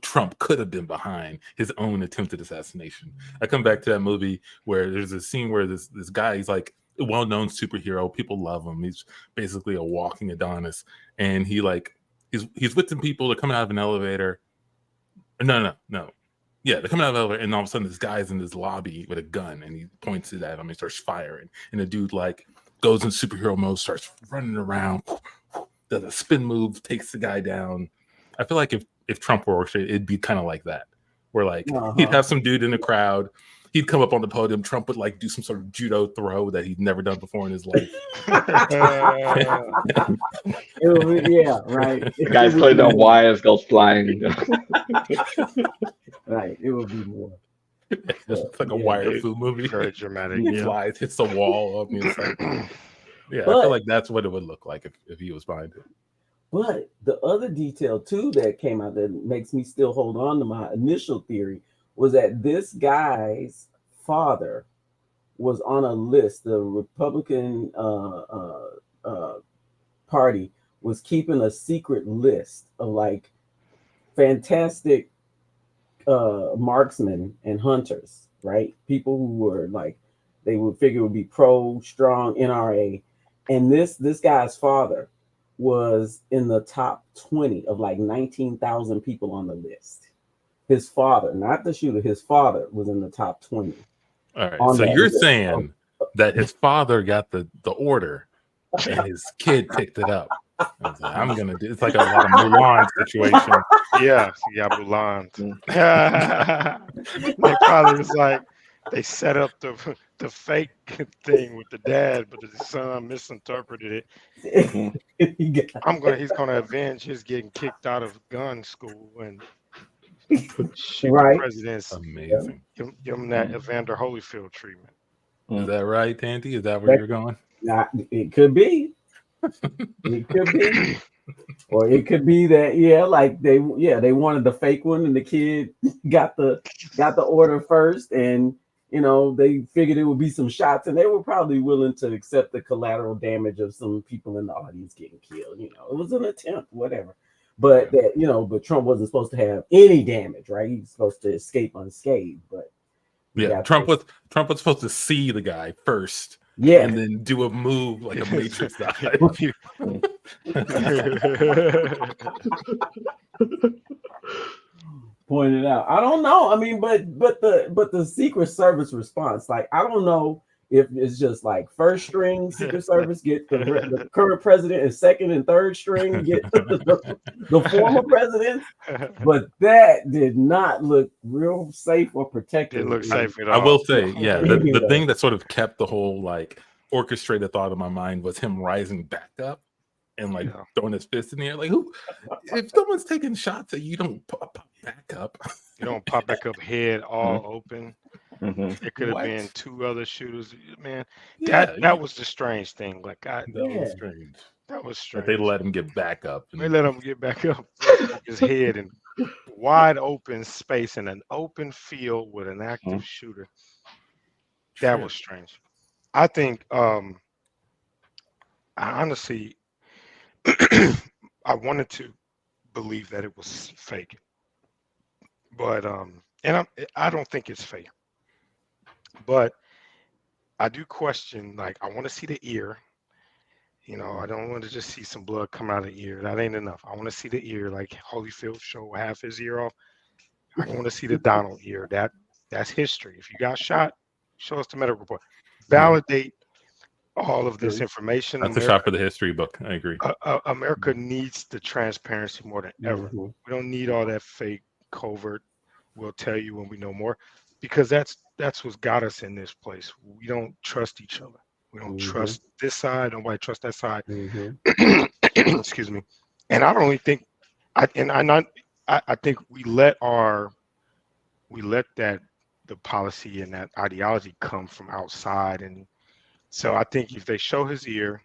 Speaker 1: Trump could have been behind his own attempted assassination, I come back to that movie where there's a scene where this guy, he's like a well-known superhero, people love him, he's basically a walking Adonis, and he's with some people, they're coming out of an elevator. No. Yeah, they're coming out of the elevator, and all of a sudden this guy's in this lobby with a gun, and he points it at him, and starts firing, and the dude like goes in superhero mode, starts running around, does a spin move, takes the guy down. I feel like if Trump were orchestrated, it'd be kind of like that, where like he'd have some dude in the crowd, he'd come up on the podium. Trump would like do some sort of judo throw that he'd never done before in his life.
Speaker 3: It would be, yeah, right.
Speaker 2: The guy's cleaning up wires, goes flying.
Speaker 3: Right. It would be more.
Speaker 1: It's like a
Speaker 3: Yeah.
Speaker 1: wire fu movie.
Speaker 4: Very dramatic.
Speaker 1: He
Speaker 4: Yeah.
Speaker 1: flies, hits the wall. I mean, it's like, yeah, I
Speaker 3: But-
Speaker 1: feel like that's what it would look like if he was behind it.
Speaker 3: But the other detail too that came out that makes me still hold on to my initial theory was that this guy's father was on a list. The Republican Party was keeping a secret list of like fantastic marksmen and hunters, right? People who were like they would figure would be pro strong NRA, and this guy's father was in the top 20 of like 19,000 people on the list. His father, not the shooter, his father was in the top 20.
Speaker 1: All right.
Speaker 3: On
Speaker 1: So
Speaker 3: that
Speaker 1: you're
Speaker 3: list.
Speaker 1: saying that his father got the order and his kid picked it up. I was like, I'm gonna do it's like a lot of Mulan situation.
Speaker 4: Yeah, Mulan. They probably was like they set up the fake thing with the dad, but the son misinterpreted it. He's gonna avenge his getting kicked out of gun school and shoot
Speaker 3: Right.
Speaker 4: the president's
Speaker 1: Amazing.
Speaker 4: give him that Evander Holyfield treatment.
Speaker 1: Is that right, Tandy? Is that where you're going?
Speaker 3: Nah, it could be. It could be. Or it could be that like they wanted the fake one and the kid got the order first, and they figured it would be some shots, and they were probably willing to accept the collateral damage of some people in the audience getting killed. It was an attempt, whatever. But that but Trump wasn't supposed to have any damage, right? He was supposed to escape unscathed. But
Speaker 1: yeah, Trump was supposed to see the guy first.
Speaker 3: Yeah,
Speaker 1: and then do a move like a Matrix dive.
Speaker 3: Pointed out. I don't know. I mean, but the Secret Service response, like, I don't know if it's just like first string Secret Service get the current president, and second and third string get the former president. But that did not look real safe or protected.
Speaker 4: Didn't look safe at all.
Speaker 1: I will say, yeah, the thing that sort of kept the whole like orchestrated thought in my mind was him rising back up and like throwing his fist in the air. Like, who? If someone's taking shots at you, you don't pop back up.
Speaker 4: You don't pop back up, head all open.
Speaker 2: Mm-hmm.
Speaker 4: It could have been two other shooters. Man,
Speaker 1: Yeah,
Speaker 4: that was the strange thing. Like
Speaker 1: that was strange.
Speaker 4: That was strange.
Speaker 1: That they let him get back up.
Speaker 4: They let him get back up. His head in wide open space in an open field with an active shooter. That was strange. I think I honestly I wanted to believe that it was fake. But and I don't think it's fake. But I do question, like, I want to see the ear. I don't want to just see some blood come out of the ear. That ain't enough. I want to see the ear, like Holyfield show half his ear off. I want to see the Donald ear. That's history. If you got shot, show us the medical report. Validate all of this information.
Speaker 1: That's a shot for the history book. I agree.
Speaker 4: America needs the transparency more than ever. We don't need all that fake covert. We'll tell you when we know more, because that's what's got us in this place. We don't trust each other. We don't trust this side. Nobody trusts that side. Excuse me. And I don't really think, I think we let that the policy and that ideology come from outside. And so I think if they show his ear,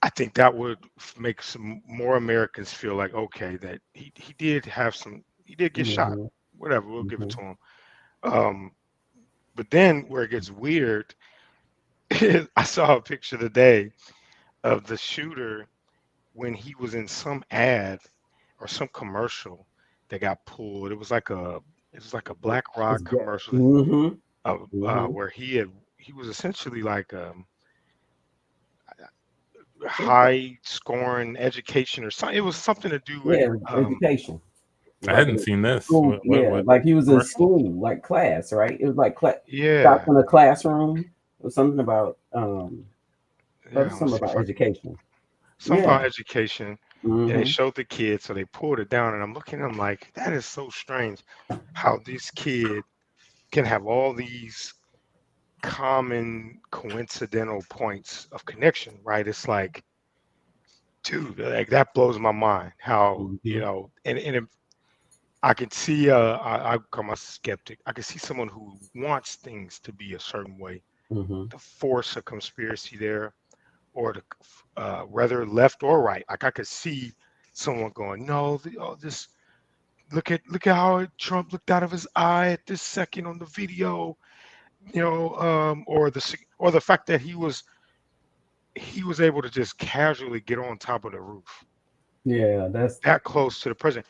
Speaker 4: I think that would make some more Americans feel like, okay, that he did get shot. Whatever, we'll give it to him. But then where it gets weird, I saw a picture today of the shooter when he was in some ad or some commercial that got pulled. It was like a BlackRock commercial where he was essentially like high scoring education or something. It was something to do with
Speaker 3: education.
Speaker 1: I hadn't seen this.
Speaker 3: School,
Speaker 1: What?
Speaker 3: like he was in school, like class, right? It was like
Speaker 4: yeah,
Speaker 3: stopped in a classroom or something about something about education.
Speaker 4: Something about education. And they showed the kid, so they pulled it down, and I'm looking at him like, that is so strange how this kid can have all these common coincidental points of connection, right? It's like, dude, like that blows my mind. How and I can see I become a skeptic. I can see someone who wants things to be a certain way, to force a conspiracy there, or to whether left or right. Like I could see someone going, no, this look at how Trump looked out of his eye at this second on the video, or the fact that he was able to just casually get on top of the roof,
Speaker 3: Yeah, that's
Speaker 4: that close to the president.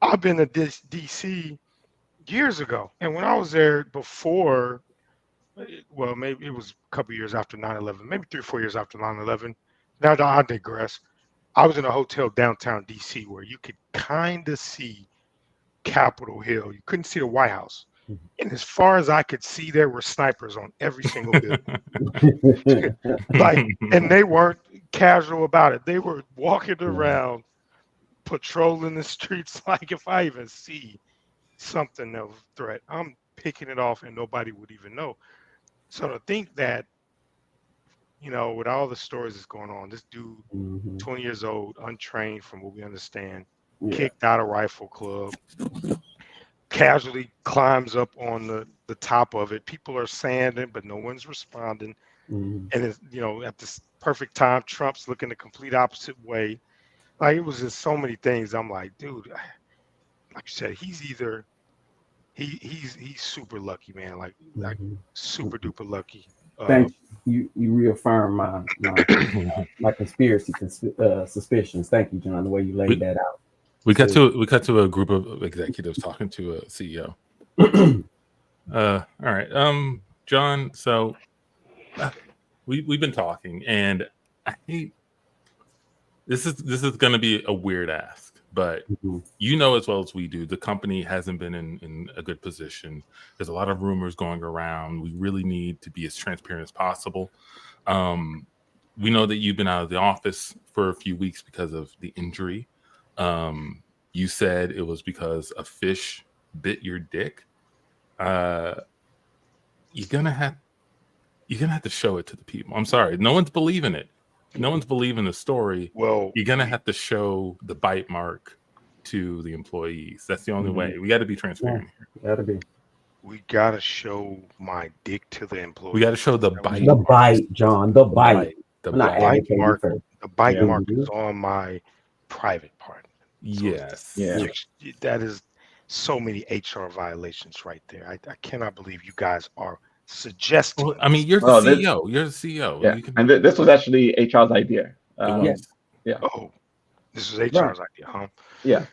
Speaker 4: I've been to DC years ago, and when I was there before, well, maybe it was a couple years after 9/11, maybe 3 or 4 years after 9/11. Now I digress. I was in a hotel downtown DC where you could kind of see Capitol Hill. You couldn't see the White House. And as far as I could see, there were snipers on every single building. Like, and they weren't casual about it. They were walking around, patrolling the streets. Like, if I even see something of threat, I'm picking it off and nobody would even know. So to think that, with all the stories that's going on, this dude, 20 years old, untrained from what we understand, kicked out of rifle club, casually climbs up on the top of it. People are saying it, but no one's responding. And it's, at this perfect time, Trump's looking the complete opposite way. Like, it was just so many things. I'm like, dude, like you said, he's either he's super lucky, man. Like super duper lucky.
Speaker 3: Thank you. You reaffirm my conspiracy suspicions. Thank you, John. The way you laid that out.
Speaker 1: We cut to a group of executives talking to a CEO. All right, John. So we've been talking, and I hate this is going to be a weird ask, but as well as we do, the company hasn't been in a good position. There's a lot of rumors going around. We really need to be as transparent as possible. We know that you've been out of the office for a few weeks because of the injury. You said it was because a fish bit your dick. You're gonna have to show it to the people. I'm sorry, no one's believing it. No one's believing the story.
Speaker 4: Well,
Speaker 1: you're gonna have to show the bite mark to the employees. That's the only way. We got to be transparent here.
Speaker 3: Gotta be.
Speaker 4: We gotta show my dick to the employees.
Speaker 1: We got to show the bite.
Speaker 3: The bite, John. The bite.
Speaker 4: The bite mark. The bite mark is on my private part.
Speaker 1: Yes.
Speaker 3: Yeah.
Speaker 4: That is so many HR violations right there. I cannot believe you guys are suggesting.
Speaker 1: Well, I mean, you're the CEO. You're the CEO.
Speaker 2: Yeah. And this was actually HR's idea.
Speaker 3: Yes.
Speaker 2: Yeah.
Speaker 4: Oh, this is HR's idea, huh?
Speaker 2: Yeah.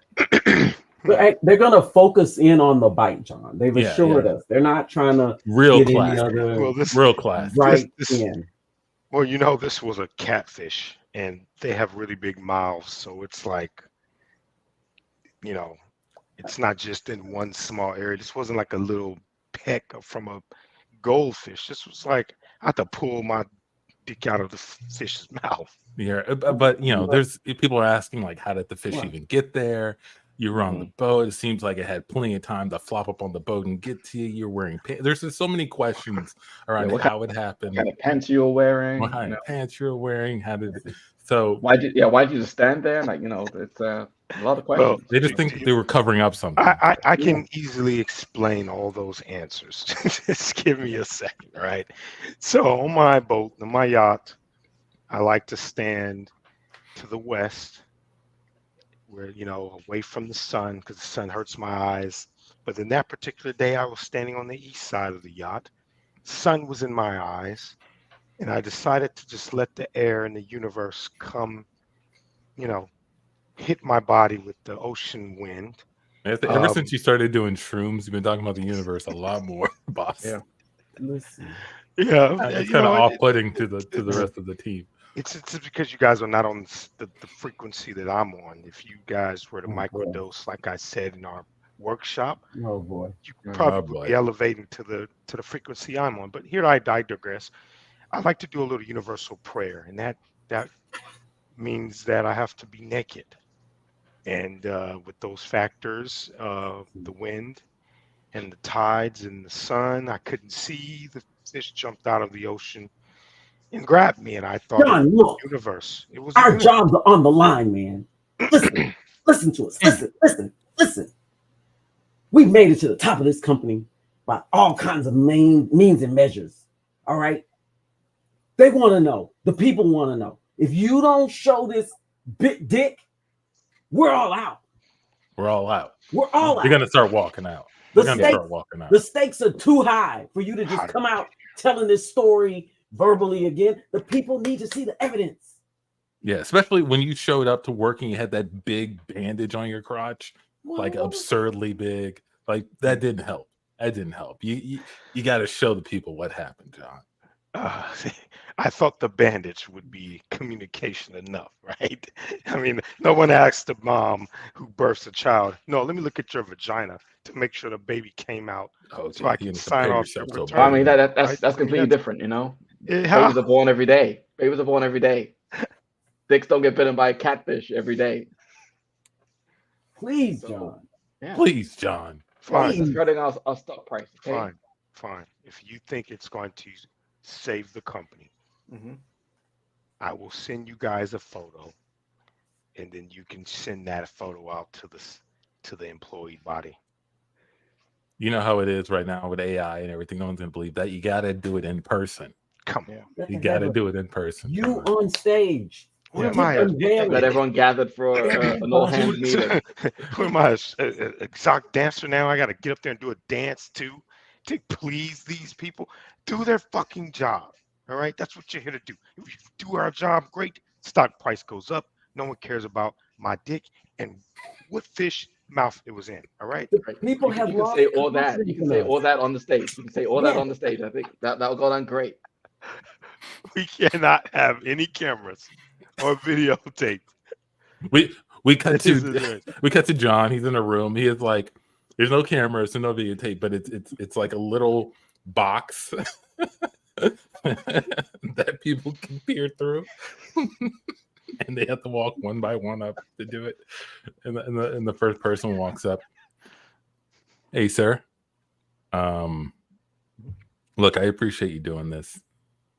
Speaker 3: But they're gonna focus in on the bite, John. They've assured us they're not trying to
Speaker 1: real
Speaker 3: get
Speaker 1: class.
Speaker 3: any other
Speaker 1: Real class.
Speaker 3: Right
Speaker 4: in. Well, this was a catfish, and they have really big mouths, so it's like, it's not just in one small area. This wasn't like a little peck from a goldfish. This was like I had to pull my dick out of the fish's mouth.
Speaker 1: Yeah, but there's people are asking, like, how did the fish even get there? You were on the boat. It seems like it had plenty of time to flop up on the boat and get to you. You're wearing pants. There's just so many questions around how it happened.
Speaker 2: What kind of pants you were wearing?
Speaker 1: What kind of pants you were wearing? How did it?
Speaker 2: So why'd you just stand there? Like, it's a lot of questions.
Speaker 1: Well, they just think they were covering up something.
Speaker 4: I can easily explain all those answers. Just give me a second, right? So on my boat, on my yacht, I like to stand to the west, where away from the sun, because the sun hurts my eyes. But then that particular day, I was standing on the east side of the yacht. Sun was in my eyes, and I decided to just let the air and the universe come, hit my body with the ocean wind.
Speaker 1: Ever since you started doing shrooms, you've been talking about the universe a lot more, boss.
Speaker 2: Yeah.
Speaker 3: Listen.
Speaker 4: Yeah,
Speaker 1: it's kind of off-putting to the rest of the team.
Speaker 4: It's because you guys are not on the frequency that I'm on. If you guys were to microdose, like I said in our workshop, you probably would be elevating to the frequency I'm on. But here I digress. I like to do a little universal prayer, and that means that I have to be naked. And with those factors, the wind and the tides and the sun. I couldn't see. The fish jumped out of the ocean and grabbed me, and I thought it
Speaker 3: John,
Speaker 4: was
Speaker 3: look,
Speaker 4: a universe. It was a
Speaker 3: our
Speaker 4: universe.
Speaker 3: jobs are on the line, man. Listen, listen to us. Listen. We've made it to the top of this company by all kinds of means and measures. All right. They want to know. The people want to know. If you don't show this big dick, we're all out.
Speaker 1: We're all out.
Speaker 3: We're all
Speaker 1: You're
Speaker 3: out.
Speaker 1: gonna start walking out.
Speaker 3: The
Speaker 1: You're gonna
Speaker 3: stakes,
Speaker 1: start walking out.
Speaker 3: the stakes are too high for you to just come out telling this story verbally again. The people need to see the evidence.
Speaker 1: Yeah, especially when you showed up to work and you had that big bandage on your crotch, like absurdly big. Like that didn't help. That didn't help. You got to show the people what happened, John.
Speaker 4: I thought the bandage would be communication enough, right? I mean, no one asks the mom who births a child, no, let me look at your vagina to make sure the baby came out, so I can sign off your
Speaker 2: I
Speaker 4: paternity.
Speaker 2: mean, that's
Speaker 4: right?
Speaker 2: completely different, you know.
Speaker 4: Yeah.
Speaker 2: Babies are born every day. Babies are born every day. Dicks don't get bitten by a catfish every day.
Speaker 3: Please, John.
Speaker 2: Yeah.
Speaker 1: Please, John.
Speaker 2: Fine. Just hurting our stock price. Okay?
Speaker 4: Fine. If you think it's going to save the company, I will send you guys a photo, and then you can send that photo out to the employee body.
Speaker 1: You know how it is right now with AI and everything. No one's gonna believe that. You gotta do it in person.
Speaker 4: Come on.
Speaker 1: You gotta do it in person.
Speaker 3: You on stage.
Speaker 4: What am I?
Speaker 2: Let everyone gathered for an all hands meeting.
Speaker 4: What am I, an exotic dancer now? I got to get up there and do a dance too to please these people. Do their fucking job. All right, that's what you're here to do. If you do our job, great. Stock price goes up. No one cares about my dick and what fish mouth it was in. All right.
Speaker 3: People have
Speaker 2: you can say all that. You can say all that on the stage. You can say all that on the stage. I think that will go down great.
Speaker 4: We cannot have any cameras or videotape.
Speaker 1: We cut to John. He's in a room. He is like, there's no cameras and no videotape, but it's like a little box that people can peer through, and they have to walk one by one up to do it. And the first person walks up. Hey, sir. Look, I appreciate you doing this.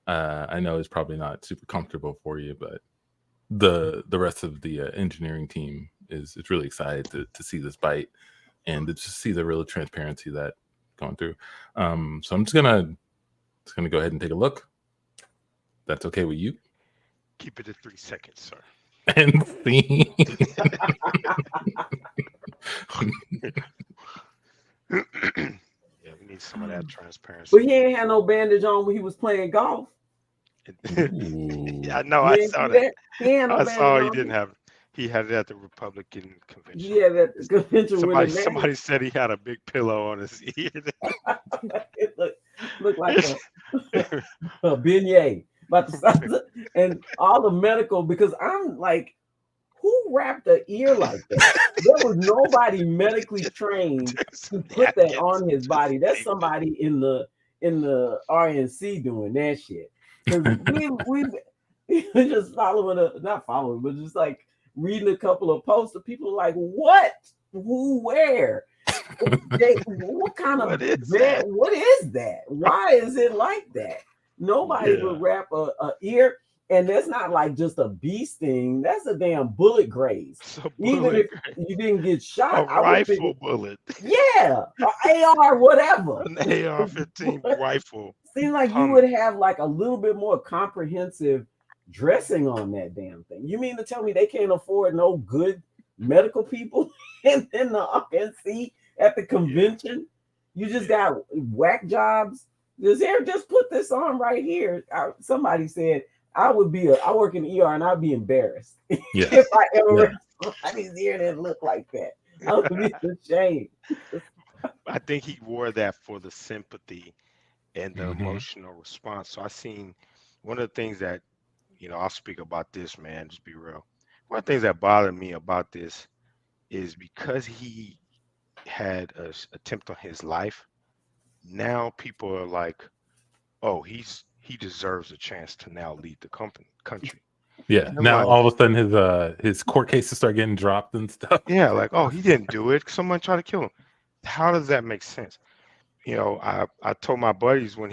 Speaker 1: I know it's probably not super comfortable for you, but the rest of the engineering team is really excited to see this bite and to just see the real transparency that going through. So I'm just gonna go ahead and take a look. That's okay with you?
Speaker 4: Keep it at 3 seconds, sir.
Speaker 1: And see.
Speaker 4: Yeah, we need some of that transparency.
Speaker 3: But he ain't had no bandage on when he was playing golf.
Speaker 4: Yeah, no, I saw that. I saw he didn't have. He had it at the Republican convention.
Speaker 3: Yeah, that convention.
Speaker 4: Somebody said he had a big pillow on his ear.
Speaker 3: It looked like a beignet. And all the medical, because I'm like, who wrapped an ear like that? There was nobody medically trained to put that on his body. That's somebody in the RNC doing that shit. We just but just like reading a couple of posts of people like, what? Who? Where? What kind of that? What is that? Why is it like that? Nobody would wrap a ear, and that's not like just a bee sting. That's a damn bullet graze. Even if you didn't get shot,
Speaker 4: a rifle bullet.
Speaker 3: Yeah, an AR, whatever.
Speaker 4: An AR-15 rifle.
Speaker 3: Seems like you would have like a little bit more comprehensive dressing on that damn thing. You mean to tell me they can't afford no good medical people in the RNC at the convention? You just got whack jobs. Just put this on right here. Somebody said I work in ER and I'd be embarrassed if I ever somebody's ear that look like that. I would be ashamed.
Speaker 4: I think he wore that for the sympathy and the emotional response. So I seen one of the things that, I'll speak about this, man, just be real. One of the things that bothered me about this is because he had an attempt on his life, now people are like, oh, he deserves a chance to now lead the country.
Speaker 1: Yeah. Now
Speaker 4: like,
Speaker 1: all of a sudden his court cases start getting dropped and stuff.
Speaker 4: Yeah, like, oh, he didn't do it. Someone tried to kill him. How does that make sense? you know, I told my buddies when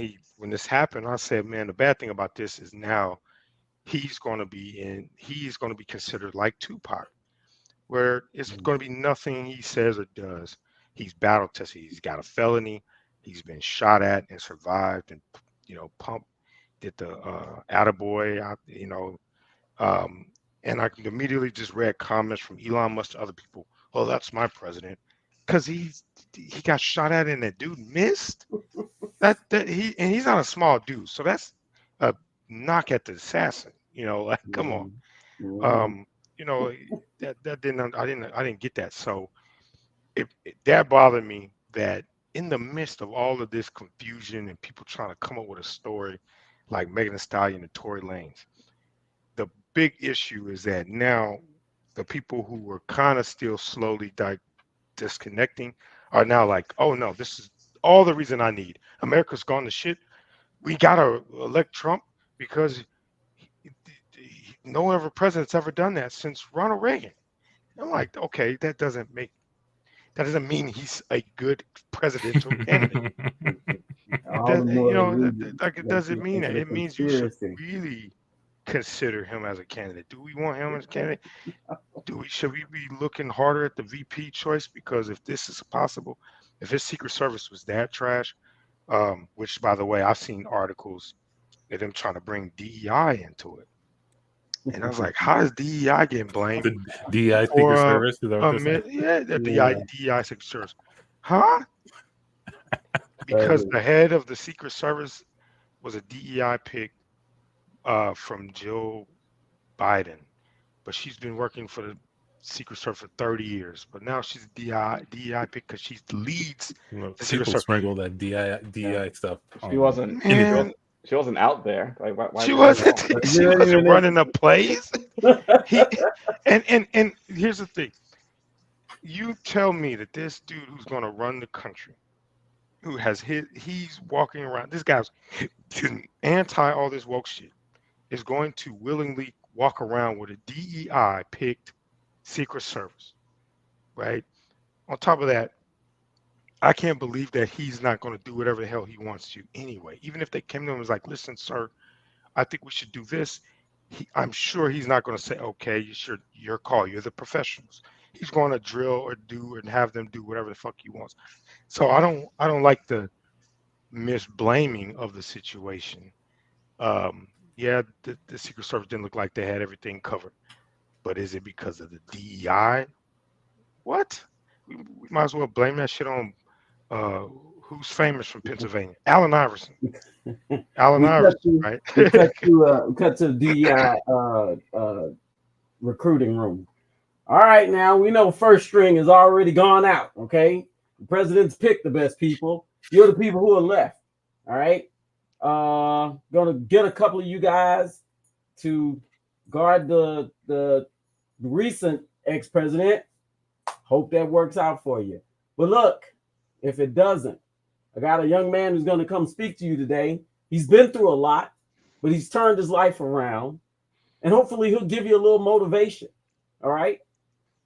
Speaker 4: this happened, I said, man, the bad thing about this is now he's going to be considered like Tupac, where it's going to be nothing he says or does. He's battle tested. He's got a felony. He's been shot at and survived, and pumped. Did the attaboy out, um, and I immediately just read comments from Elon Musk to other people. Oh, that's my president, because he got shot at and that dude missed. He's not a small dude, so that's a knock at the assassin. Like come on. You know that didn't I didn't get that. So that bothered me that in the midst of all of this confusion and people trying to come up with a story like Megan Thee Stallion and Tory Lanez, the big issue is that now the people who were kind of still slowly disconnecting are now like, oh no, this is all the reason I need. America's gone to shit. We gotta elect Trump because no other president's ever done that since Ronald Reagan. I'm like, okay, that doesn't mean he's a good presidential candidate.
Speaker 3: All the more reason
Speaker 4: Like it doesn't mean that.
Speaker 3: it's a
Speaker 4: It means you should
Speaker 3: conspiracy.
Speaker 4: really consider him as a candidate. Do we want him as a candidate? Should we be looking harder at the VP choice? Because if this is possible, if his Secret Service was that trash, which by the way, I've seen articles of them trying to bring DEI into it. And I was like, how is DEI getting blamed?
Speaker 1: The DI Secret Service? Is that what they're saying?
Speaker 4: Yeah, the DEI Secret Service. Huh? Because the head of the Secret Service was a DEI pick from Jill Biden. But she's been working for the Secret Service for 30 years. But now she's a DEI pick because she leads the Secret Service.
Speaker 1: Sprinkle that DEI stuff.
Speaker 2: She wasn't. She wasn't out there. Like why
Speaker 4: she wasn't. She wasn't running the plays. And here's the thing. You tell me that this dude who's going to run the country, who has he's walking around. This guy's anti all this woke shit, is going to willingly walk around with a DEI picked Secret Service, right? On top of that, I can't believe that he's not going to do whatever the hell he wants to anyway. Even if they came to him and was like, listen, sir, I think we should do this. I'm sure he's not going to say, okay, your call. You're the professionals. He's going to drill or do and have them do whatever the fuck he wants. So I don't like the misblaming of the situation. Yeah, the Secret Service didn't look like they had everything covered. But is it because of the DEI? What? We might as well blame that shit on who's famous from Pennsylvania? Allen Iverson. Allen Iverson, right?
Speaker 3: we cut to the DEI recruiting room. All right, now we know first string has already gone out. Okay, the president's picked the best people. You're the people who are left. All right, gonna get a couple of you guys to guard the recent ex-president. Hope that works out for you. But look, if it doesn't, I got a young man who's going to come speak to you today. He's been through a lot, but he's turned his life around, and hopefully he'll give you a little motivation. All right.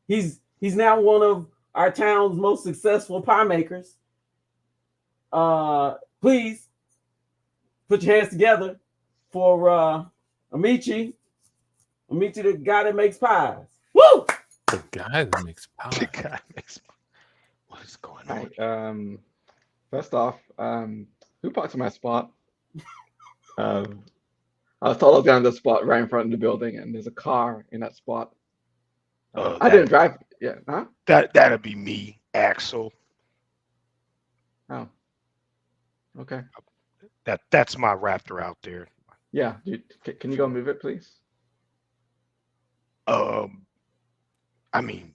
Speaker 3: He's now one of our town's most successful pie makers. Please put your hands together for Amici. Amici, the guy that makes pies. Woo!
Speaker 1: The guy that makes pie.
Speaker 4: The guy makes pie. What is going on?
Speaker 2: First off, who parked in my spot? I was told I was going to the spot right in front of the building, and there's a car in that spot. I didn't drive. Yeah, huh?
Speaker 4: That'd be me, Axel.
Speaker 2: Oh, okay.
Speaker 4: That's my Raptor out there.
Speaker 2: Yeah, can you go move it, please?
Speaker 4: I mean,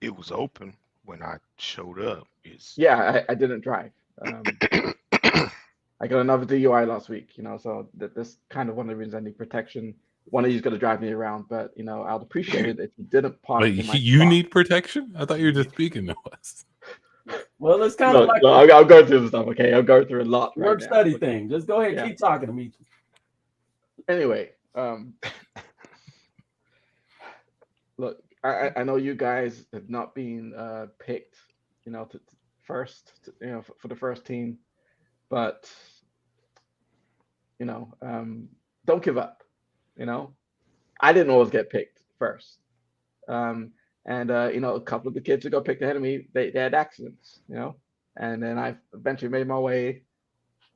Speaker 4: it was open when I showed up.
Speaker 2: Yeah, I didn't drive. I got another DUI last week, so that's kind of one of the reasons I need protection. One of you's going to drive me around, but I'd appreciate it if you didn't park.
Speaker 1: Wait, you need protection? I thought you were just speaking to us.
Speaker 3: Well, it's kind of like
Speaker 2: I'll go through the stuff. Okay, I'll go through a lot.
Speaker 3: Work study thing. Just go ahead and keep talking to me.
Speaker 2: Anyway, look, I know you guys have not been picked, first, for the first team. But don't give up. I didn't always get picked first. And a couple of the kids who got picked ahead of me, they had accidents. And then I eventually made my way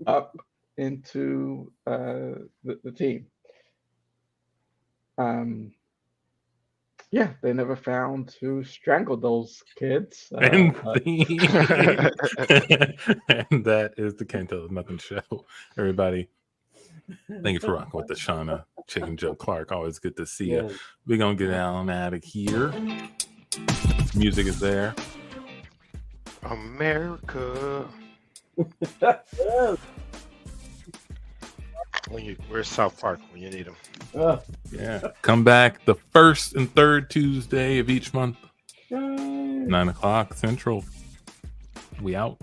Speaker 2: up into the team. Yeah, they never found who strangled those kids.
Speaker 1: And, and that is the Can't Tell Us Nothing show. Everybody, thank you for rocking with the Shauna Chicken Joe Clark. Always good to see you. We're going to get on out of here. Music is there.
Speaker 4: America. Where's South Park when you need them?
Speaker 1: Yeah. Come back the first and third Tuesday of each month. 9 o'clock Central. We out.